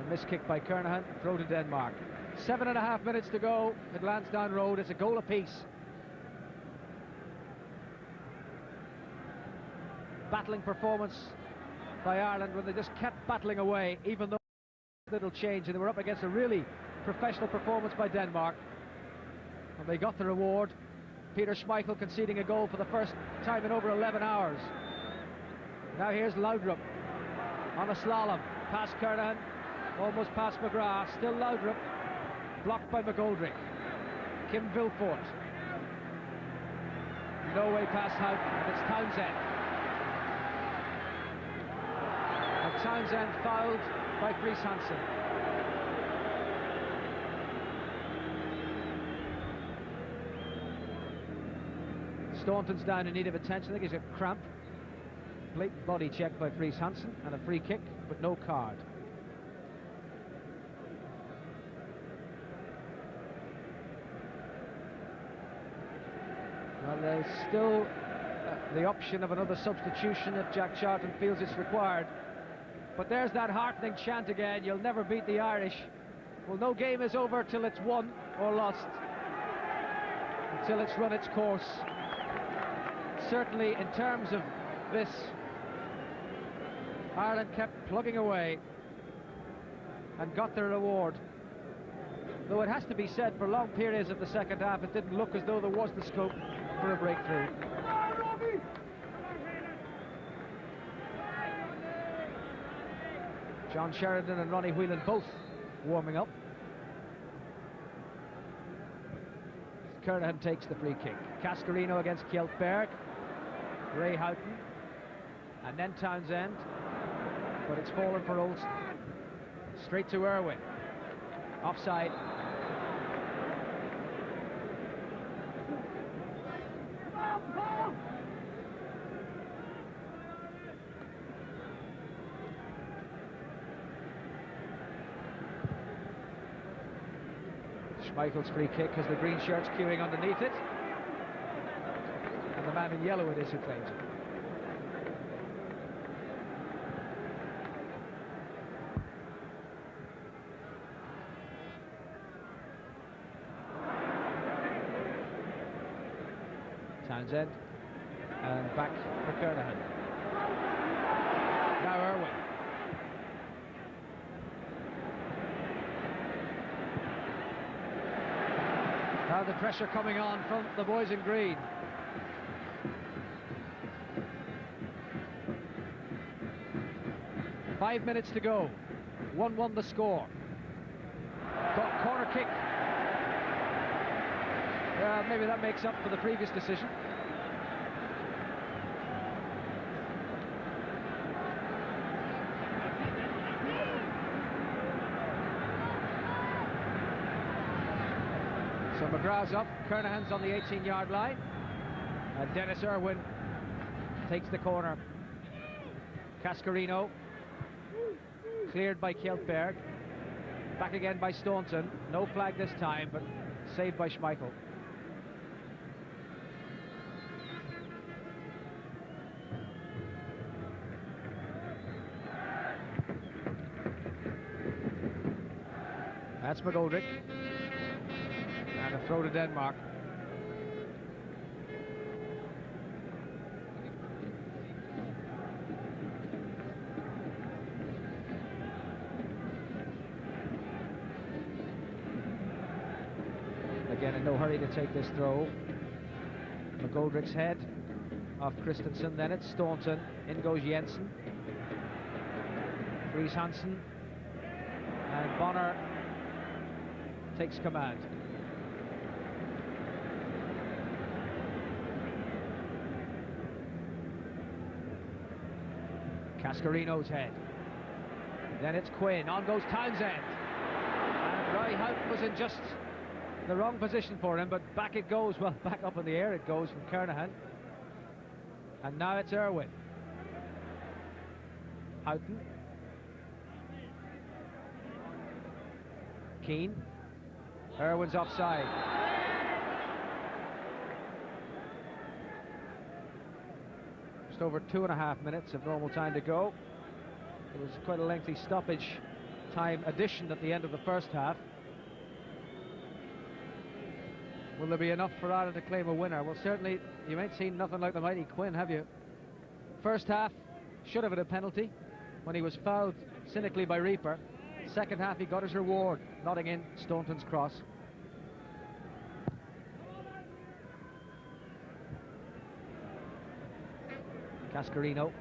A miss kick by Kernahan. Throw to Denmark. 7.5 minutes to go at Lansdowne Road. It's a goal apiece. Battling performance by Ireland when they just kept battling away, even though little change, and they were up against a really professional performance by Denmark. And they got the reward. Peter Schmeichel conceding a goal for the first time in over 11 hours. Now here's Laudrup on a slalom. Past Kernahan, almost past McGrath. Still Laudrup. Blocked by McGoldrick. Kim Vilfort. No way past Houghton, and it's Townsend. And Townsend fouled by Fries Hansen. Staunton's down in need of attention. I think he's got cramp. Blatant body check by Fries Hansen and a free kick, but no card. Well, there's still the option of another substitution if Jack Charlton feels it's required. But there's that heartening chant again, you'll never beat the Irish. Well, no game is over till it's won or lost, until it's run its course. Certainly in terms of this, Ireland kept plugging away and got their reward. Though it has to be said, for long periods of the second half, it didn't look as though there was the scope for a breakthrough. John Sheridan and Ronnie Whelan both warming up. Kernahan takes the free kick. Cascarino against Kjeltberg. Ray Houghton. And then Townsend. But it's fallen for Olsen. Straight to Irwin. Offside. Schmeichel's free kick has the green shirts queuing underneath it. And the man in yellow it is who claims it. Townsend. And back for Kernahan. Now Irwin. Now the pressure coming on from the boys in green. Five minutes to go. 1-1 the score. Got corner kick. Maybe that makes up for the previous decision. So McGrath's up, Kernahan's on the 18-yard line, and Dennis Irwin takes the corner. Cascarino, cleared by Kjeltberg, back again by Staunton, no flag this time, but saved by Schmeichel. That's McGoldrick. And a throw to Denmark. Again, in no hurry to take this throw. McGoldrick's head off Christensen, then it's Staunton. In goes Jensen. Fries Hansen. And Bonner takes command. Cascarino's head. Then it's Quinn. On goes Townsend. And Roy Houghton was in just the wrong position for him, but back it goes. Well, back up in the air it goes from Kernahan. And now it's Irwin. Houghton. Keane. Irwin's offside. Just over 2.5 minutes of normal time to go. It was quite a lengthy stoppage time addition at the end of the first half. Will there be enough for Ireland to claim a winner? Well, certainly you ain't seen nothing like the mighty Quinn, have you? First half should have had a penalty when he was fouled cynically by Reaper. Second half he got his reward, nodding in Staunton's cross. Cascarino.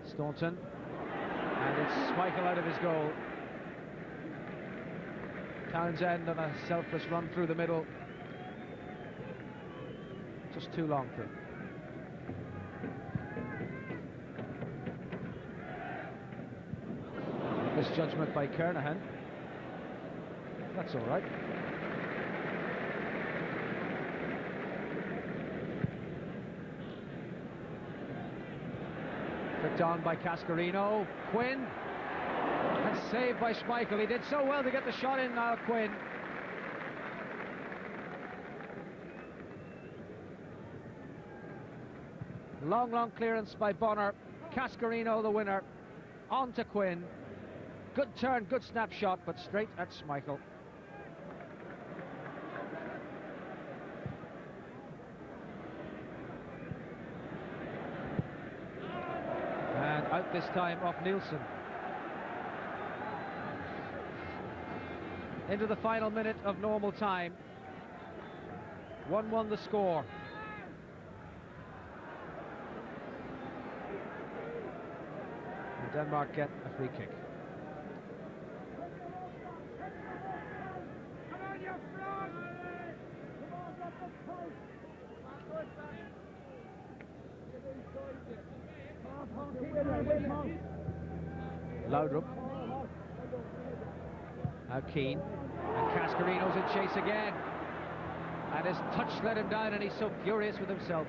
Staunton. And it's Schmeichel out of his goal. Townsend on a selfless run through the middle. Just too long for him. Misjudgment by Kernahan. That's all right. Flicked on by Cascarino. Quinn. And saved by Schmeichel. He did so well to get the shot in now, Quinn. Long clearance by Bonner. Cascarino the winner. On to Quinn. Good turn, good snapshot, but straight at Schmeichel. And out this time off Nielsen. Into the final minute of normal time. 1-1 the score. And Denmark get a free kick. Laudrup. Now Keane. And Cascarino's in chase again. And his touch let him down, and he's so furious with himself.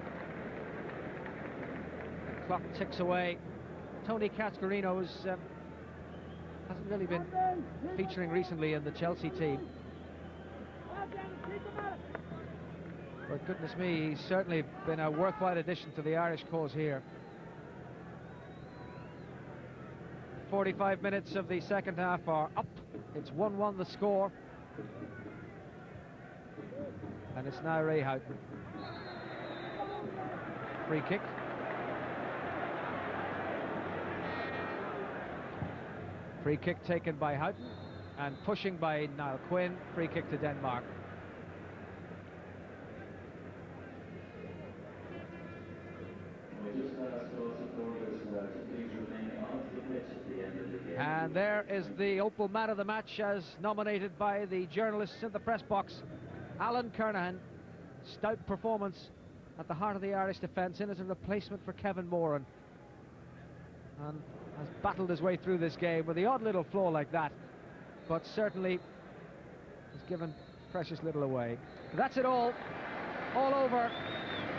The clock ticks away. Tony Cascarino hasn't really been featuring recently in the Chelsea team. But goodness me, he's certainly been a worthwhile addition to the Irish cause here. 45 minutes of the second half are up. It's 1-1 the score. And it's now Ray Houghton. Free kick. Free kick taken by Houghton. And pushing by Niall Quinn. Free kick to Denmark. And there is the Opal Man of the Match as nominated by the journalists in the press box. Alan Kernahan, stout performance at the heart of the Irish defence, in as a replacement for Kevin Moran. And has battled his way through this game with the odd little flaw like that, but certainly has given precious little away. That's it all over.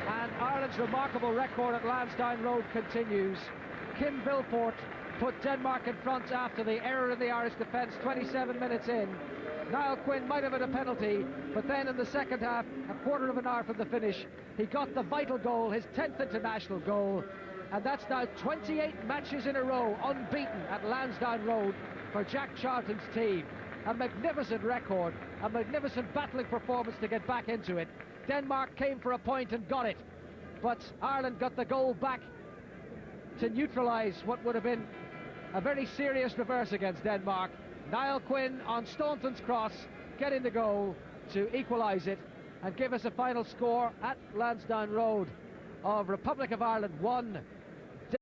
And Ireland's remarkable record at Lansdowne Road continues. Kim Vilfort put Denmark in front after the error in the Irish defence 27 minutes in. Niall Quinn might have had a penalty, but then in the second half, a quarter of an hour from the finish, he got the vital goal, his 10th international goal, and that's now 28 matches in a row unbeaten at Lansdowne Road for Jack Charlton's team. A magnificent record, a magnificent battling performance to get back into it. Denmark came for a point and got it, but Ireland got the goal back to neutralise what would have been a very serious reverse against Denmark. Niall Quinn on Staunton's cross, getting the goal to equalise it and give us a final score at Lansdowne Road of Republic of Ireland 1,